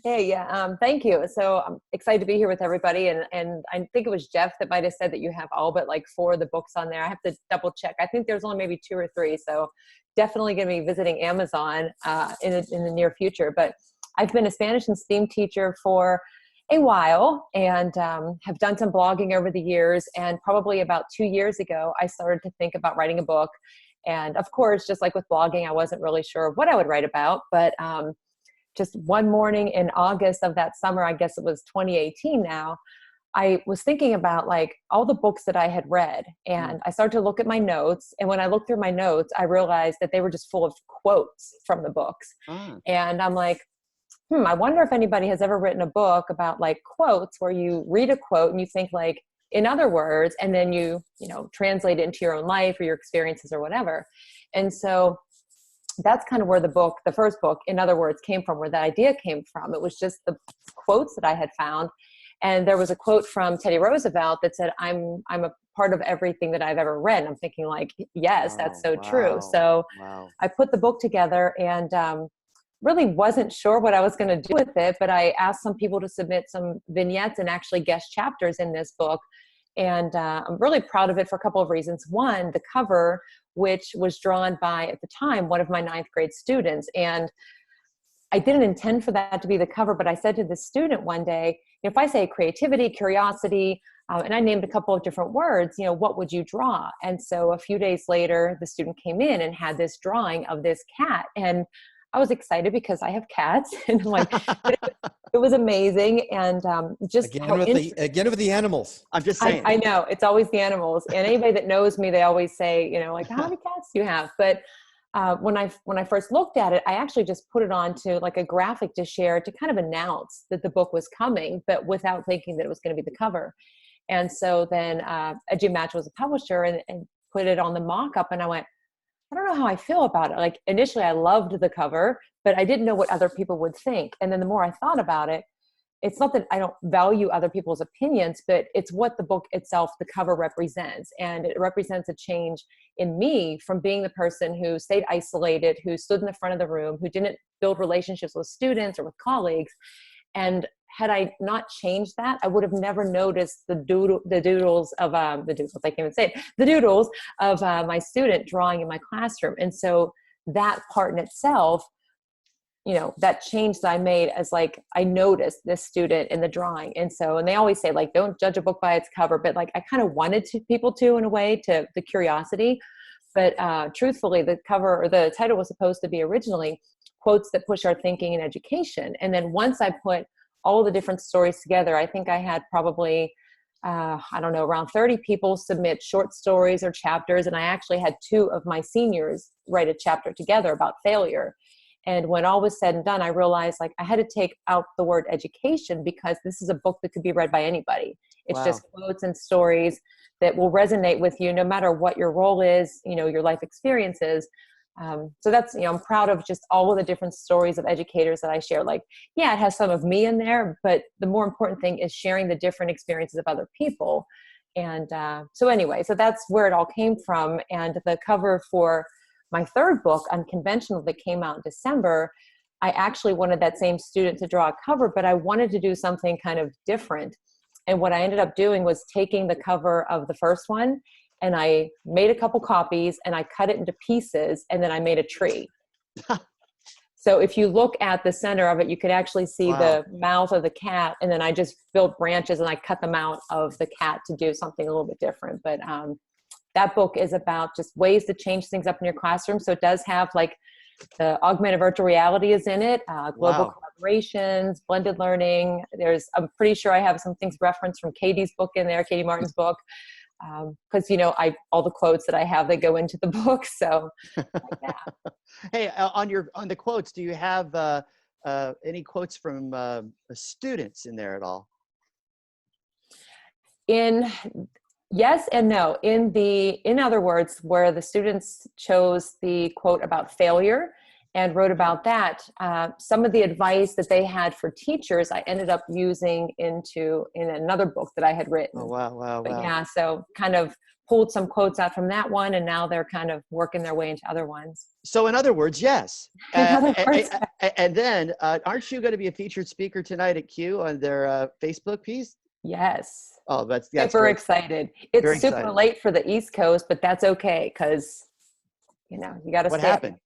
Hey, yeah. Thank you. So I'm excited to be here with everybody. And I think it was Jeff that might have said that you have all but like 4 of the books on there. I have to double check. I think there's only maybe 2 or 3. So definitely going to be visiting Amazon in the near future. But I've been a Spanish and STEAM teacher for a while and have done some blogging over the years. And probably about 2 years ago, I started to think about writing a book. And of course, just like with blogging, I wasn't really sure what I would write about. But just one morning in August of that summer, I guess it was 2018 now, I was thinking about like all the books that I had read. And I started to look at my notes. And when I looked through my notes, I realized that they were just full of quotes from the books. And I'm like, I wonder if anybody has ever written a book about like quotes where you read a quote and you think like, in other words, and then you know, translate it into your own life or your experiences or whatever. And so that's kind of where the first book, In Other Words, came from, where that idea came from. It was just the quotes that I had found. And there was a quote from Teddy Roosevelt that said, I'm a part of everything that I've ever read. And I'm thinking like, yes, that's so true. So I put the book together and really wasn't sure what I was going to do with it, but I asked some people to submit some vignettes and actually guest chapters in this book. And I'm really proud of it for a couple of reasons. One, the cover, which was drawn by, at the time, one of my 9th grade students. And I didn't intend for that to be the cover, but I said to the student one day, if I say creativity, curiosity, and I named a couple of different words, you know, what would you draw? And so a few days later, the student came in and had this drawing of this cat. And I was excited because I have cats, and I'm like, it was amazing. And just again with the animals. I'm just saying. I know it's always the animals, and anybody that knows me, they always say, you know, like, how many cats do you have? But when I first looked at it, I actually just put it onto like a graphic to share to kind of announce that the book was coming, but without thinking that it was going to be the cover. And so then Edgy Match was a publisher and put it on the mock-up, and I went, I don't know how I feel about it. Like initially I loved the cover, but I didn't know what other people would think. And then the more I thought about it, it's not that I don't value other people's opinions, but it's what the book itself, the cover represents. And it represents a change in me from being the person who stayed isolated, who stood in the front of the room, who didn't build relationships with students or with colleagues. And had I not changed that, I would have never noticed the doodles of I can't even say it, the doodles of my student drawing in my classroom. And so that part in itself, you know, that change that I made as like, I noticed this student in the drawing. And so, and they always say like, don't judge a book by its cover, but like, I kind of wanted people to, in a way, to the curiosity. But truthfully, the cover or the title was supposed to be originally quotes that push our thinking in education. And then once I put all the different stories together, I think I had probably, I don't know, around 30 people submit short stories or chapters. And I actually had 2 of my seniors write a chapter together about failure. And when all was said and done, I realized like I had to take out the word education, because this is a book that could be read by anybody. It's just quotes and stories that will resonate with you no matter what your role is, you know, your life experiences. So that's, you know, I'm proud of just all of the different stories of educators that I share. Like, yeah, it has some of me in there, but the more important thing is sharing the different experiences of other people. And so anyway, so that's where it all came from. And the cover for my 3rd book, Unconventional, that came out in December, I actually wanted that same student to draw a cover, but I wanted to do something kind of different. And what I ended up doing was taking the cover of the first one, and I made a couple copies and I cut it into pieces, and then I made a tree. So if you look at the center of it, you could actually see the mouth of the cat, and then I just built branches and I cut them out of the cat to do something a little bit different. But that book is about just ways to change things up in your classroom. So it does have like the augmented virtual reality is in it, global collaborations, blended learning. I'm pretty sure I have some things referenced from Katie's book in there, Katie Martin's book. Because, you know, all the quotes that I have, they go into the book. So yeah. Hey, on the quotes, do you have any quotes from students in there at all? Yes and no. In other words, where the students chose the quote about failure and wrote about that, some of the advice that they had for teachers, I ended up using in another book that I had written. Oh, wow. But yeah, so kind of pulled some quotes out from that one, and now they're kind of working their way into other ones. So in other words, yes. And then, aren't you going to be a featured speaker tonight at Q on their Facebook piece? Yes. Oh, that's super great. Excited. It's Very super excited. late for the East Coast, but that's okay, because, you know, you got to. What happened?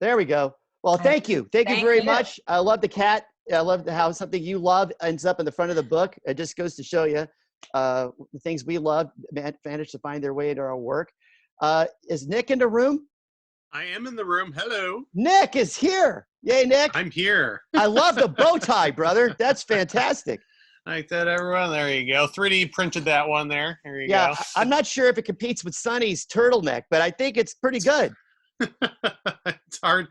There we go. Well, thank you. Thank you very much. I love the cat. I love how something you love ends up in the front of the book. It just goes to show you the things we love manage to find their way into our work. Is Nick in the room? I am in the room. Hello. Nick is here. Yay, Nick. I'm here. I love the bow tie, brother. That's fantastic. Like that, everyone. There you go. 3D printed that one there. There you go. I'm not sure if it competes with Sonny's turtleneck, but I think it's pretty good. It's hard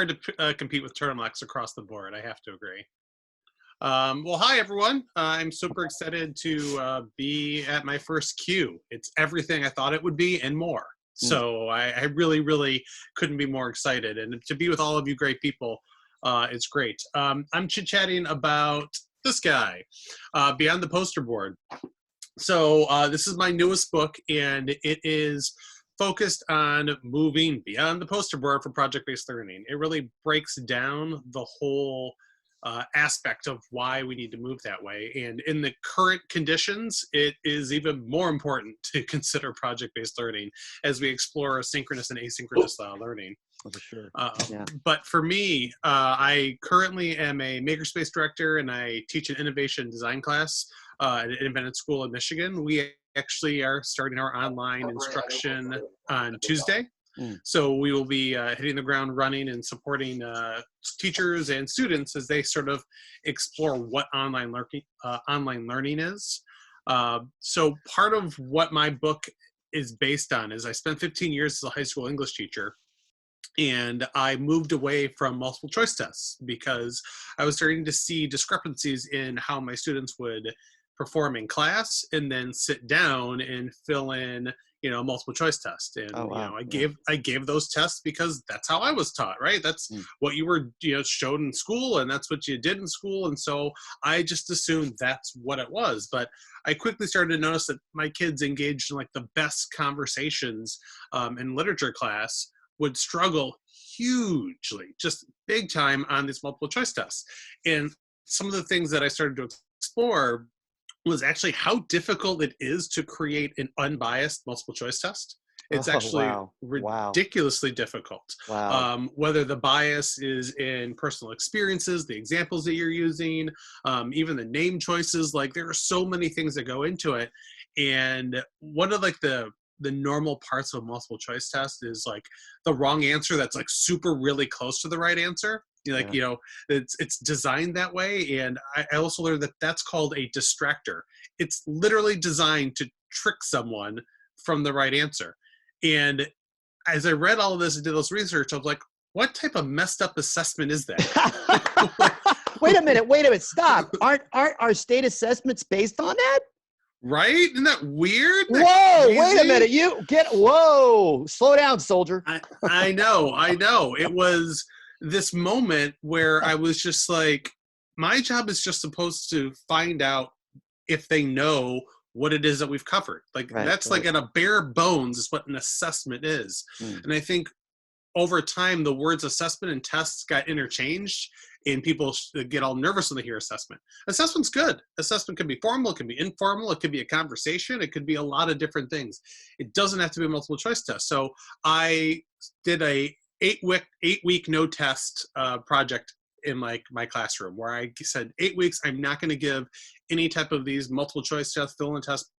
to compete with turtlenecks across the board. I have to agree. Well, hi, everyone. I'm super excited to be at my first Q. It's everything I thought it would be and more. So I really, really couldn't be more excited. And to be with all of you great people, it's great. I'm chit-chatting about this guy, Beyond the Poster Board. So this is my newest book, and it is focused on moving beyond the poster board for project-based learning. It really breaks down the whole aspect of why we need to move that way. And in the current conditions, it is even more important to consider project-based learning as we explore synchronous and asynchronous learning. For sure. But for me, I currently am a makerspace director, and I teach an innovation design class at an independent school in Michigan. We actually are starting our online instruction on Tuesday. So we will be hitting the ground running and supporting teachers and students as they sort of explore what online learning is. So part of what my book is based on is I spent 15 years as a high school English teacher. And I moved away from multiple choice tests because I was starting to see discrepancies in how my students would perform in class and then sit down and fill in, you know, a multiple choice test. And I gave those tests because that's how I was taught, right? That's what you were, you know, showed in school, and that's what you did in school. And so I just assumed that's what it was. But I quickly started to notice that my kids engaged in like the best conversations in literature class would struggle hugely, just big time on these multiple choice tests. And some of the things that I started to explore was actually how difficult it is to create an unbiased multiple choice test. It's actually ridiculously difficult. Whether the bias is in personal experiences, the examples that you're using, even the name choices, like there are so many things that go into it. And one of like the normal parts of a multiple choice test is like the wrong answer that's like super really close to the right answer. Like, you know, it's designed that way. And I also learned that that's called a distractor. It's literally designed to trick someone from the right answer. And as I read all of this and did this research, I was like, what type of messed up assessment is that? Wait a minute, stop. Aren't our state assessments based on that? Right? Isn't that weird? Whoa, wait a minute. Whoa, slow down, soldier. I know. It was this moment where I was just like, my job is just supposed to find out if they know what it is that we've covered. Like that's like at a bare bones is what an assessment is. And I think over time, the words assessment and tests got interchanged and people get all nervous when they hear assessment. Assessment's good. Assessment can be formal, it can be informal, it could be a conversation, it could be a lot of different things. It doesn't have to be a multiple choice test. So I did a 8-week no test project in my classroom where I said 8 weeks, I'm not going to give any type of these multiple choice tests, fill in test,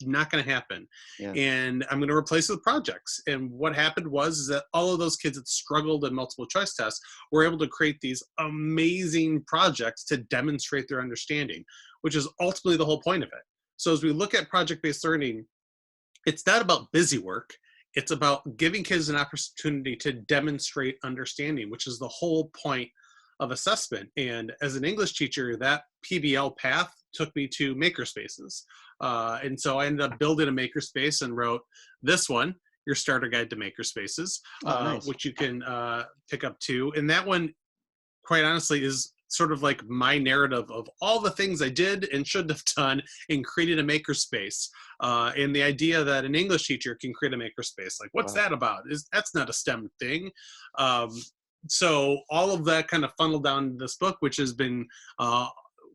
not going to happen. And I'm going to replace it with projects. And what happened was that all of those kids that struggled in multiple choice tests were able to create these amazing projects to demonstrate their understanding, which is ultimately the whole point of it. So as we look at project-based learning, it's not about busy work. It's about giving kids an opportunity to demonstrate understanding, which is the whole point of assessment. And as an English teacher, that PBL path took me to makerspaces. And so I ended up building a makerspace and wrote this one, Your Starter Guide to Makerspaces, which you can pick up too. And that one, quite honestly, is sort of like my narrative of all the things I did and should have done in creating a makerspace. And the idea that an English teacher can create a makerspace, like what's that about? That's not a STEM thing. So all of that kind of funneled down this book, which has been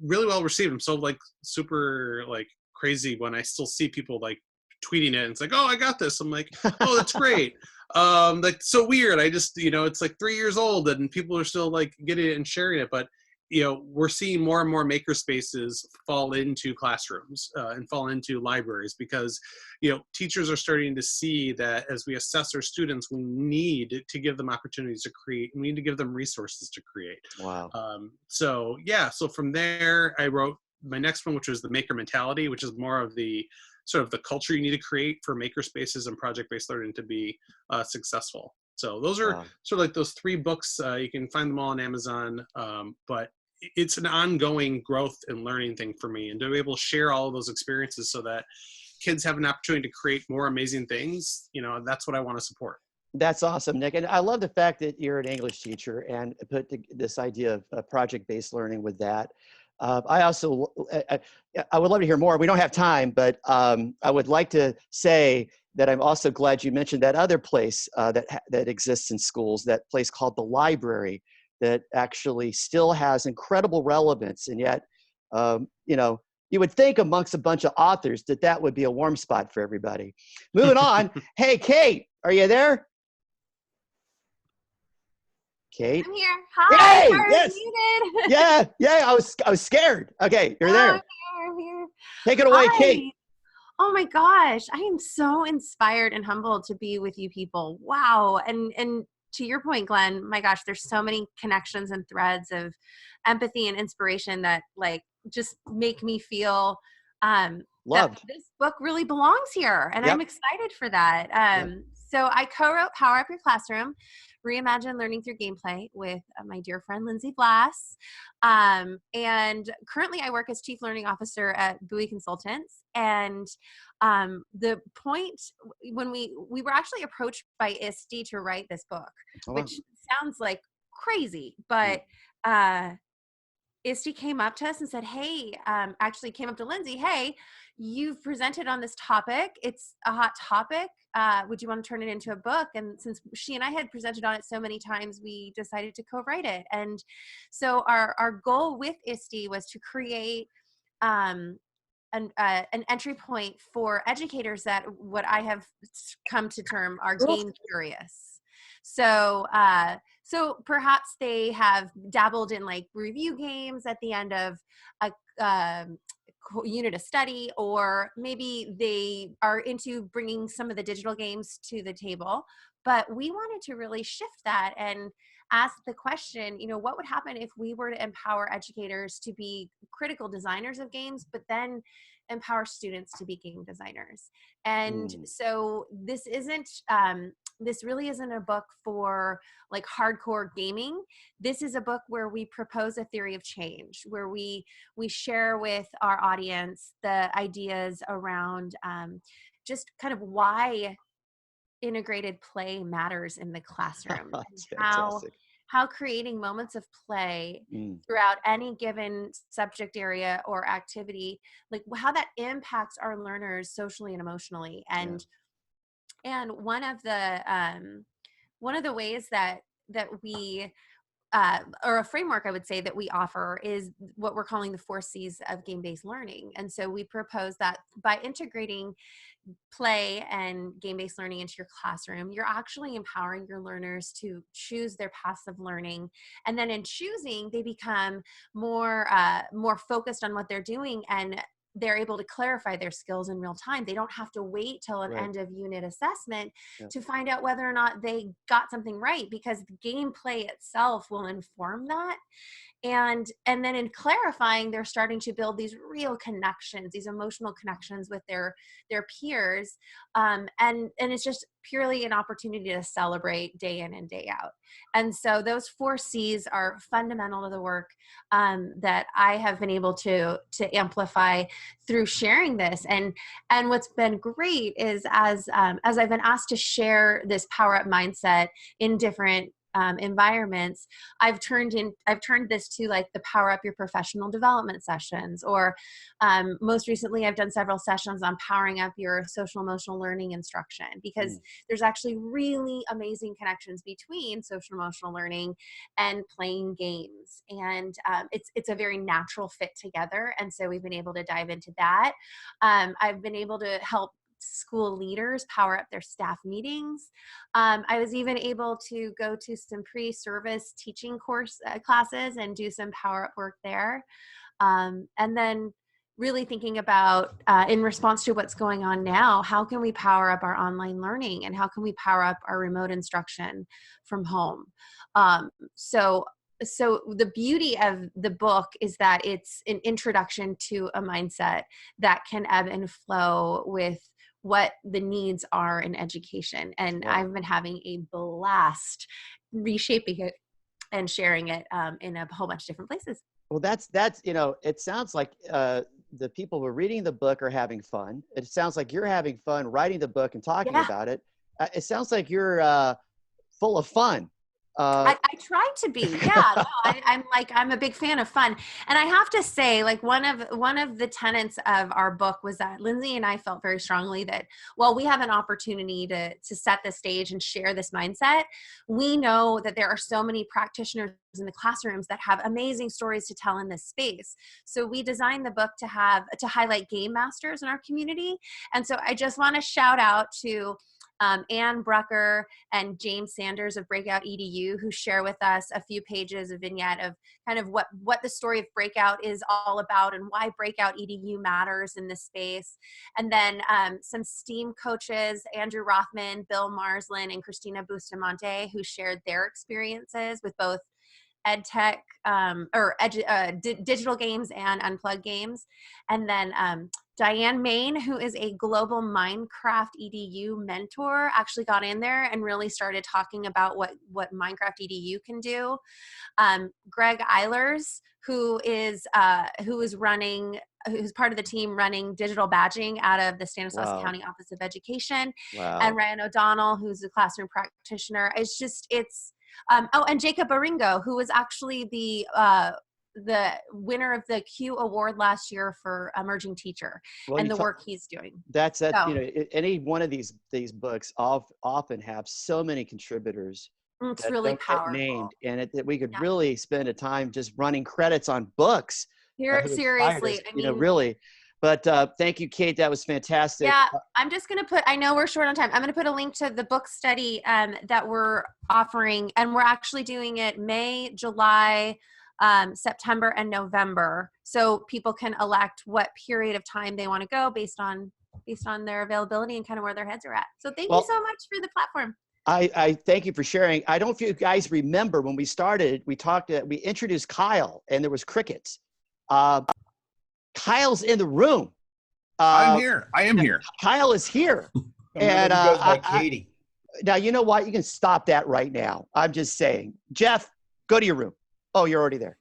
really well received. I'm so like super like crazy when I still see people like tweeting it and it's like, oh, I got this. I'm like, oh, that's great. Like so weird. I just, you know, it's like 3 years old and people are still like getting it and sharing it. But, you know, we're seeing more and more makerspaces fall into classrooms and fall into libraries because, you know, teachers are starting to see that as we assess our students, we need to give them opportunities to create. We need to give them resources to create. So, yeah, so from there, I wrote my next one, which was the maker mentality, which is more of the sort of the culture you need to create for makerspaces and project-based learning to be successful. So those are sort of like those 3 books. You can find them all on Amazon, but it's an ongoing growth and learning thing for me, and to be able to share all of those experiences so that kids have an opportunity to create more amazing things, you know, that's what I want to support. That's awesome, Nick. And I love the fact that you're an English teacher and put this idea of project-based learning with that. I also, I would love to hear more. We don't have time, but I would like to say that I'm also glad you mentioned that other place that exists in schools, that place called the library, that actually still has incredible relevance. And yet, you know, you would think amongst a bunch of authors that would be a warm spot for everybody. Moving on. Hey, Kate, are you there? Kate? I'm here. Hi. Hey, yes. Yeah. I was scared. Okay, you're there. I'm here. Take it away, Kate. Oh my gosh, I am so inspired and humbled to be with you people. Wow. And to your point, Glenn, my gosh, there's so many connections and threads of empathy and inspiration that like just make me feel loved. That this book really belongs here. And I'm excited for that. So I co-wrote Power Up Your Classroom, Reimagine Learning Through Gameplay with my dear friend, Lindsay Blass. And currently I work as Chief Learning Officer at Bowie Consultants. And the point when we were actually approached by ISD to write this book, which sounds like crazy, but ISTE came up to us and said, hey, actually came up to Lindsay, hey, you've presented on this topic. It's a hot topic. Would you want to turn it into a book? And since she and I had presented on it so many times, we decided to co-write it. And so our goal with ISTE was to create an entry point for educators that what I have come to term are game curious. So, so perhaps they have dabbled in like review games at the end of a unit of study, or maybe they are into bringing some of the digital games to the table. But we wanted to really shift that and ask the question, you know, what would happen if we were to empower educators to be critical designers of games, but then empower students to be game designers? And so this isn't, this really isn't a book for like hardcore gaming. This is a book where we propose a theory of change, where we share with our audience the ideas around just kind of why integrated play matters in the classroom. That's how fantastic. How creating moments of play throughout any given subject area or activity, like how that impacts our learners socially and emotionally. And one of the ways that we or a framework I would say that we offer is what we're calling the 4 C's of game-based learning. And so we propose that by integrating play and game-based learning into your classroom, you're actually empowering your learners to choose their paths of learning. And then in choosing, they become more focused on what they're doing, and they're able to clarify their skills in real time. They don't have to wait till an end of unit assessment to find out whether or not they got something right, because the gameplay itself will inform that. And then in clarifying, they're starting to build these real connections, these emotional connections with their peers. And it's just purely an opportunity to celebrate day in and day out. And so those 4 C's are fundamental to the work that I have been able to amplify through sharing this. And what's been great is as I've been asked to share this power up mindset in different environments, I've turned this to like the power up your professional development sessions, or most recently I've done several sessions on powering up your social emotional learning instruction, because there's actually really amazing connections between social emotional learning and playing games, and it's a very natural fit together. And so we've been able to dive into that. I've been able to help school leaders power up their staff meetings. I was even able to go to some pre-service teaching classes and do some power up work there. And then really thinking about, in response to what's going on now, how can we power up our online learning, and how can we power up our remote instruction from home? So the beauty of the book is that it's an introduction to a mindset that can ebb and flow with what the needs are in education. And I've been having a blast reshaping it and sharing it in a whole bunch of different places. Well, that's you know, it sounds like the people who are reading the book are having fun. It sounds like you're having fun writing the book and talking about it. It sounds like you're full of fun. I try to be, no, I'm a big fan of fun. And I have to say, like, one of the tenets of our book was that Lindsay and I felt very strongly that, well, we have an opportunity to set the stage and share this mindset. We know that there are so many practitioners in the classrooms that have amazing stories to tell in this space. So we designed the book to highlight game masters in our community. And so I just want to shout out to Anne Brucker and James Sanders of Breakout EDU, who share with us a few pages of vignette of kind of what the story of Breakout is all about and why Breakout EDU matters in this space. And then some STEAM coaches, Andrew Rothman, Bill Marslin, and Christina Bustamante, who shared their experiences with both EdTech digital games and unplugged games. And then Diane Main, who is a global Minecraft EDU mentor, actually got in there and really started talking about what Minecraft EDU can do. Greg Eilers, who's part of the team running digital badging out of the Stanislaus County Office of Education. And Ryan O'Donnell, who's a classroom practitioner. And Jacob Baringo, who was actually the the winner of the Q Award last year for emerging teacher, Well, and the work he's doing. That's that. So, You know, any one of these books often have so many contributors it's that really don't get powerful. named, and that we could really spend a time just running credits on books. Here, who inspired seriously, us, I you know, mean, really. But thank you, Kate. That was fantastic. yeah, I'm just going to put, I know we're short on time. I'm going to put a link to the book study that we're offering, and we're actually doing it May, July, September, and November. So people can elect what period of time they want to go based on their availability and kind of where their heads are at. So thank you so much for the platform. I thank you for sharing. I don't know if you guys remember when we started, we introduced Kyle, and there was crickets. Kyle's in the room. I'm here. I am here. Kyle is here. And goes by Katie. Now, you know what? You can stop that right now. I'm just saying. Jeff, go to your room. Oh, you're already there.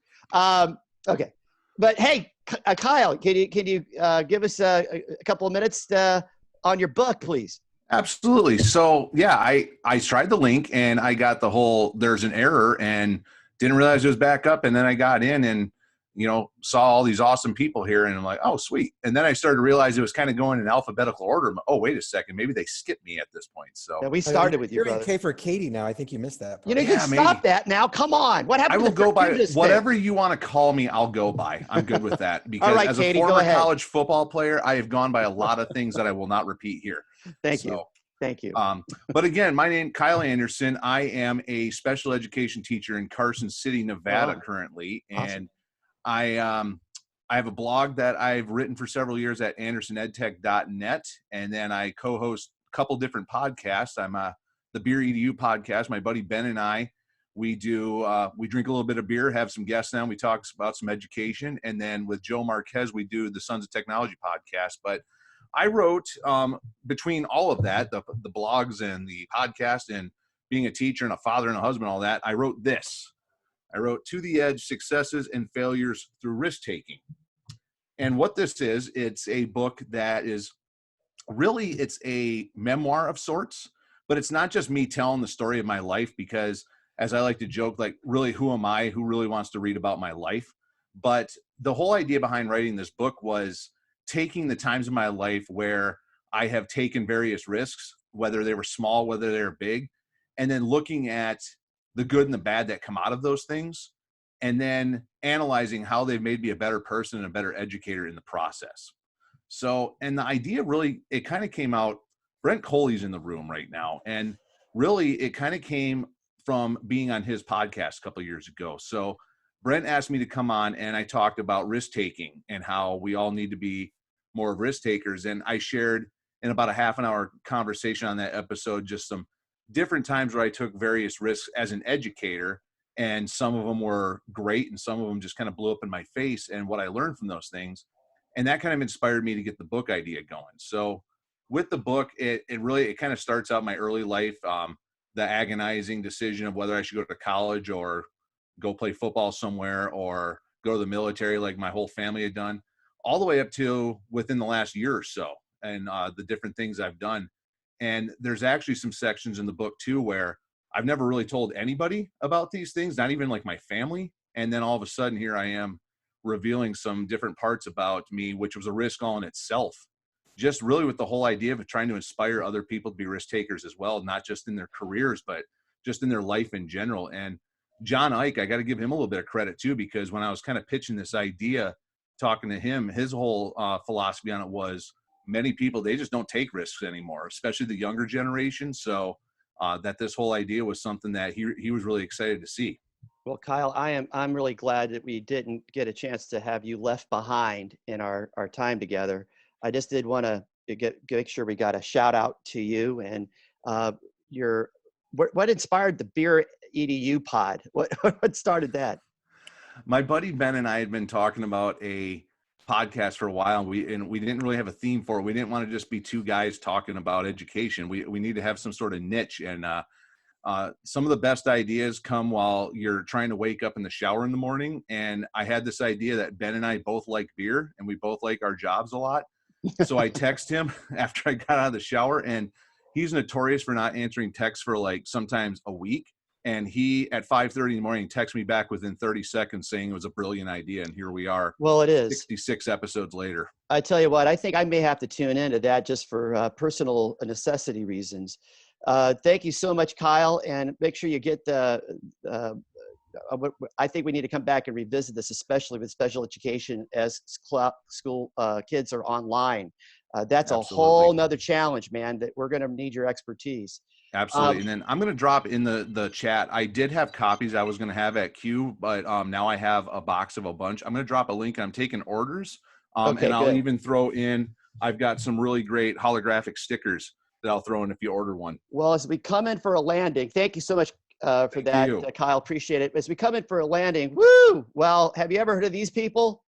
Okay. But hey, Kyle, can you give us a couple of minutes on your book, please? Absolutely. So yeah, I tried the link and I got the whole, there's an error, and didn't realize it was back up. And then I got in and, you know, saw all these awesome people here, and I'm like, oh, sweet. And then I started to realize it was kind of going in alphabetical order. Oh, wait a second. Maybe they skipped me at this point. So yeah, we started with you, you're brother. okay for Katie now. I think you missed that part. You know, you can stop that now. Come on. What happened? I will to the go by forgiveness whatever thing? you want to call me. I'll go by. I'm good with that because All right, as Katie, a go former ahead. college football player, I have gone by a lot of things that I will not repeat here. Thank you. Thank you. But again, my name Kyle Anderson. I am a special education teacher in Carson City, Nevada, currently, and I have a blog that I've written for several years at andersonedtech.net, and then I co-host a couple different podcasts. I'm the Beer EDU podcast. My buddy Ben and I, we drink a little bit of beer, have some guests on, we talk about some education, and then with Joe Marquez, we do the Sons of Technology podcast. But I wrote between all of that, the blogs and the podcast and being a teacher and a father and a husband, all that, I wrote this. I wrote To the Edge, Successes and Failures Through Risk-Taking. And what this is, it's a book that is really, it's a memoir of sorts, but it's not just me telling the story of my life because, as I like to joke, like, really, who am I? Who really wants to read about my life? But the whole idea behind writing this book was taking the times in my life where I have taken various risks, whether they were small, whether they were big, and then looking at the good and the bad that come out of those things, and then analyzing how they've made me a better person and a better educator in the process. So, and the idea really, it kind of came out, Brent COLEY's in the room right now. And really, it kind of came from being on his podcast a couple of years ago. So Brent asked me to come on, and I talked about risk-taking and how we all need to be more risk takers. And I shared in about a half an hour conversation on that episode, just some different times where I took various risks as an educator, and some of them were great and some of them just kind of blew up in my face, and what I learned from those things. And that kind of inspired me to get the book idea going. So with the book, it kind of starts out my early life, the agonizing decision of whether I should go to college or go play football somewhere or go to the military like my whole family had done, all the way up to within the last year or so, and the different things I've done. And there's actually some sections in the book too where I've never really told anybody about these things, not even like my family. And then all of a sudden here I am revealing some different parts about me, which was a risk all in itself. Just really with the whole idea of trying to inspire other people to be risk takers as well, not just in their careers, but just in their life in general. And John Ike, I got to give him a little bit of credit too, because when I was kind of pitching this idea, talking to him, his whole philosophy on it was many people, they just don't take risks anymore, especially the younger generation. So that this whole idea was something that he was really excited to see. Well, Kyle, I'm really glad that we didn't get a chance to have you left behind in our time together. I just did want to make sure we got a shout out to you and what inspired the Beer EDU pod? What started that? My buddy Ben and I had been talking about a podcast for a while, and we didn't really have a theme for it. We didn't want to just be two guys talking about education. We need to have some sort of niche, and some of the best ideas come while you're trying to wake up in the shower in the morning. And I had this idea that Ben and I both like beer, and we both like our jobs a lot. So I text him after I got out of the shower, and he's notorious for not answering texts for like sometimes a week. And he, at 5:30 in the morning, texted me back within 30 seconds saying it was a brilliant idea. And here we are. Well, it is. 66 episodes later. I tell you what, I think I may have to tune into that just for personal necessity reasons. Thank you so much, Kyle. And make sure you get the, I think we need to come back and revisit this, especially with special education as school kids are online. That's Absolutely. a whole nother challenge, man, that we're going to need your expertise. Absolutely. And then I'm going to drop in the chat. I did have copies I was going to have at Q, but now I have a box of a bunch. I'm going to drop a link. I'm taking orders. Okay, and I'll good. even throw in, I've got some really great holographic stickers that I'll throw in if you order one. Well, as we come in for a landing, thank you so much for that, Kyle. Appreciate it. As we come in for a landing, woo! Well, have you ever heard of these people?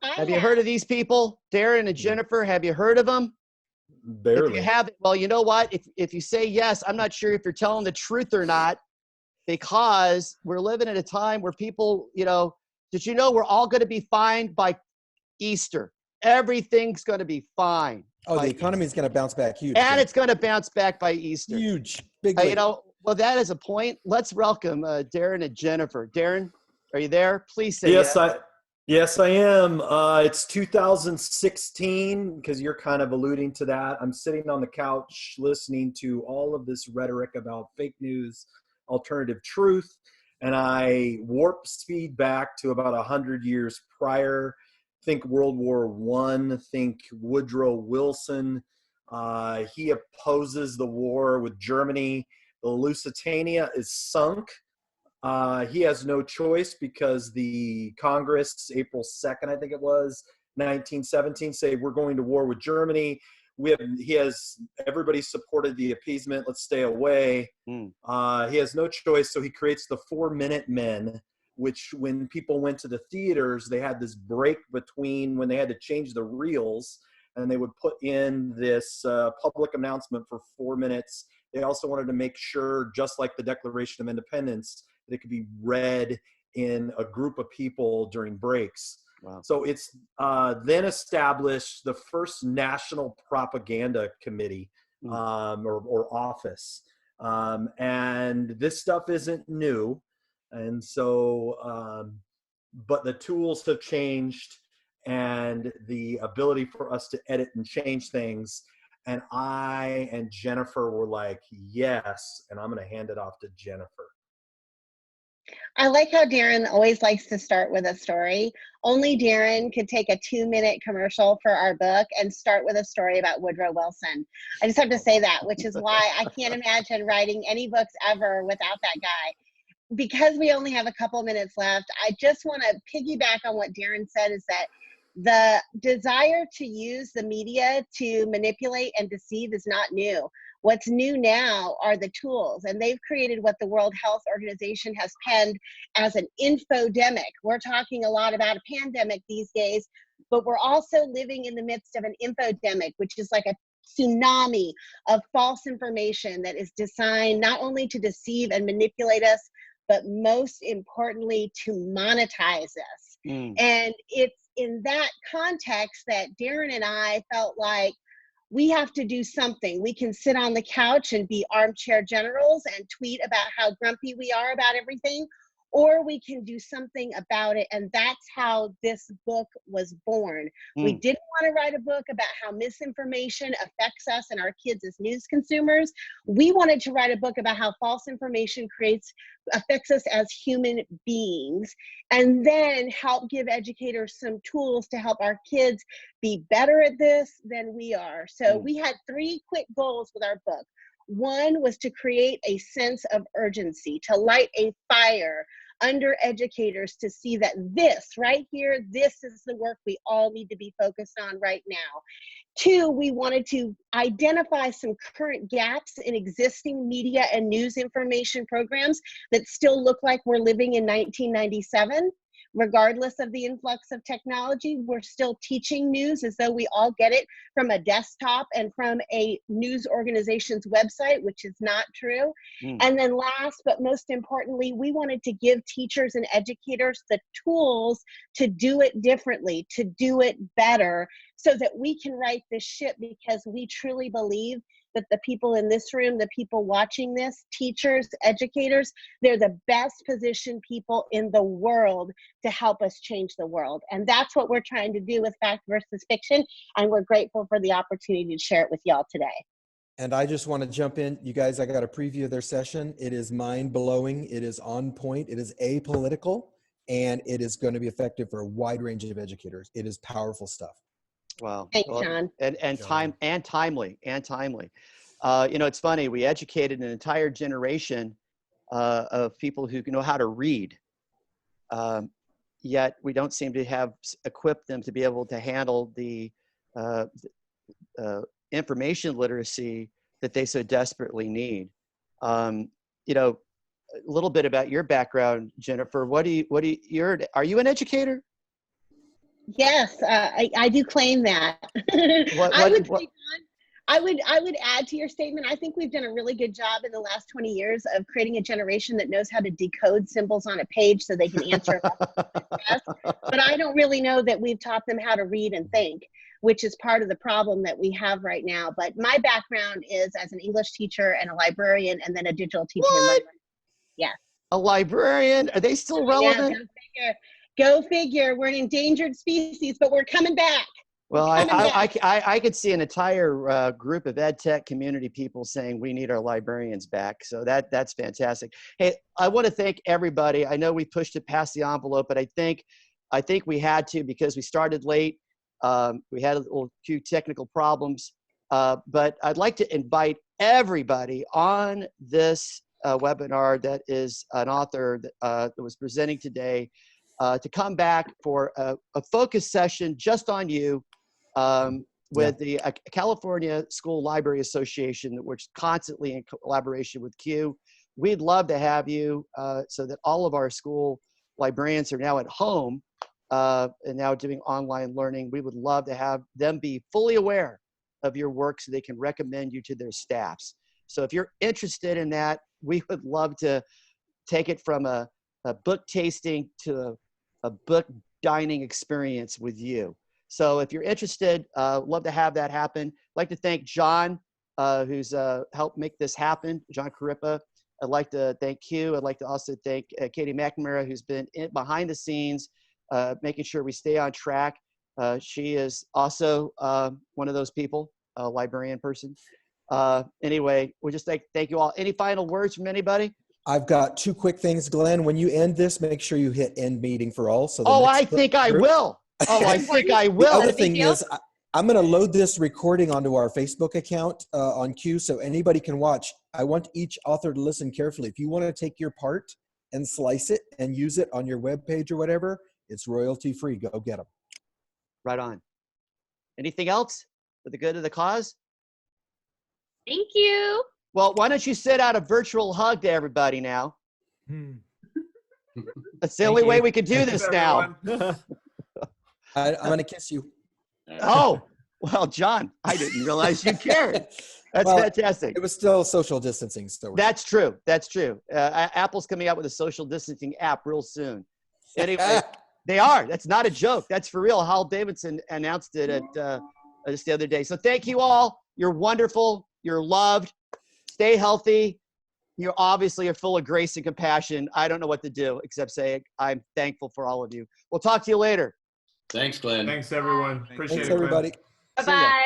Have you heard of these people? Darren and Jennifer, have you heard of them? Barely. If you haven't, well, you know what? If you say yes, I'm not sure if you're telling the truth or not, because we're living at a time where people, you know, did you know we're all going to be fine by Easter? Everything's going to be fine. Oh, the economy is going to bounce back huge. And it's going to bounce back by Easter. Huge. Big you know, well, that is a point. Let's welcome Darren and Jennifer. Darren, are you there? Please say yes. Yes, I am. It's 2016, because you're kind of alluding to that. I'm sitting on the couch listening to all of this rhetoric about fake news, alternative truth, and I warp speed back to about 100 years prior. Think World War I, think Woodrow Wilson. He opposes the war with Germany. The Lusitania is sunk. He has no choice because the Congress, April 2nd, I think it was, 1917, say we're going to war with Germany. Everybody supported the appeasement. Let's stay away. He has no choice. So he creates the 4-Minute Men, which when people went to the theaters, they had this break between when they had to change the reels, and they would put in this public announcement for 4 minutes. They also wanted to make sure, just like the Declaration of Independence, that it could be read in a group of people during breaks. Wow. So it's then established the first National Propaganda Committee or office. And this stuff isn't new. And so, but the tools have changed and the ability for us to edit and change things. And I and Jennifer were like, yes, and I'm going to hand it off to Jennifer. I like how Darren always likes to start with a story. Only Darren could take a 2-minute commercial for our book and start with a story about Woodrow Wilson. I just have to say that, which is why I can't imagine writing any books ever without that guy. Because we only have a couple minutes left, I just want to piggyback on what Darren said, is that the desire to use the media to manipulate and deceive is not new. What's new now are the tools, and they've created what the World Health Organization has penned as an infodemic. We're talking a lot about a pandemic these days, but we're also living in the midst of an infodemic, which is like a tsunami of false information that is designed not only to deceive and manipulate us, but most importantly, to monetize us. And it's in that context that Darren and I felt like we have to do something. We can sit on the couch and be armchair generals and tweet about how grumpy we are about everything, or we can do something about it. And that's how this book was born. We didn't want to write a book about how misinformation affects us and our kids as news consumers. We wanted to write a book about how false information affects us as human beings, and then help give educators some tools to help our kids be better at this than we are. So we had 3 quick goals with our book. One was to create a sense of urgency, to light a fire under educators to see that this right here, this is the work we all need to be focused on right now. 2, we wanted to identify some current gaps in existing media and news information programs that still look like we're living in 1997. Regardless of the influx of technology, we're still teaching news as though we all get it from a desktop and from a news organization's website, which is not true. And then last, but most importantly, we wanted to give teachers and educators the tools to do it differently, to do it better, so that we can right this ship, because we truly believe that the people in this room, the people watching this, teachers, educators, they're the best positioned people in the world to help us change the world. And that's what we're trying to do with Fact versus Fiction. And we're grateful for the opportunity to share it with y'all today. And I just want to jump in. You guys, I got a preview of their session. It is mind-blowing. It is on point. It is apolitical. And it is going to be effective for a wide range of educators. It is powerful stuff. Wow. Thanks, John. And timely. You know, it's funny. We educated an entire generation of people who know how to read. Yet we don't seem to have equipped them to be able to handle the information literacy that they so desperately need. You know, a little bit about your background, Jennifer. Are you an educator? Yes, I do claim that. I would add to your statement. I think we've done a really good job in the last 20 years of creating a generation that knows how to decode symbols on a page so they can answer. But I don't really know that we've taught them how to read and think, which is part of the problem that we have right now. But my background is as an English teacher and a librarian, and then a digital teacher. What? Yeah. A librarian? Are they still relevant? Yeah, go figure. We're an endangered species, but we're coming back. Well, I could see an entire group of ed tech community people saying we need our librarians back. So that's fantastic. Hey, I want to thank everybody. I know we pushed it past the envelope, but I think we had to because we started late. We had a few technical problems, but I'd like to invite everybody on this webinar that is an author that was presenting today to come back for a focus session just on you. With the California School Library Association, which is constantly in collaboration with CUE. We'd love to have you so that all of our school librarians are now at home and now doing online learning. We would love to have them be fully aware of your work so they can recommend you to their staffs. So if you're interested in that, we would love to take it from a book tasting to a book dining experience with you. So if you're interested, love to have that happen. I'd like to thank John, who's helped make this happen, John Corippo. I'd like to thank CUE. I'd like to also thank Katie McNamara, who's been behind the scenes, making sure we stay on track. She is also one of those people, a librarian person. Anyway, we just thank you all. Any final words from anybody? I've got two quick things, Glenn. When you end this, make sure you hit end meeting for all. So I think I will. Oh, I think I will. The other thing is, I'm going to load this recording onto our Facebook account on CUE so anybody can watch. I want each author to listen carefully. If you want to take your part and slice it and use it on your webpage or whatever, it's royalty free. Go get them. Right on. Anything else for the good of the cause? Thank you. Well, why don't you send out a virtual hug to everybody now? That's the only way we can do this now. I'm going to kiss you. Oh, well, John, I didn't realize you cared. That's fantastic. It was still social distancing. So that's true. That's true. Apple's coming out with a social distancing app real soon. Anyway, they are. That's not a joke. That's for real. Hal Davidson announced it at just the other day. So thank you all. You're wonderful. You're loved. Stay healthy. You obviously are full of grace and compassion. I don't know what to do except say I'm thankful for all of you. We'll talk to you later. Thanks, Glenn. Thanks, everyone. Appreciate Thanks, it, everybody. Bye-bye.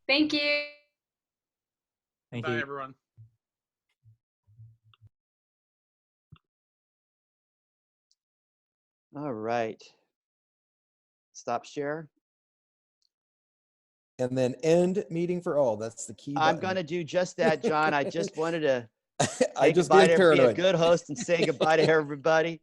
Thank you. Bye, everyone. All right. Stop share. And then end meeting for all. That's the key. I'm going to do just that, John. I just wanted to I just be a paranoid. good host and say goodbye to everybody.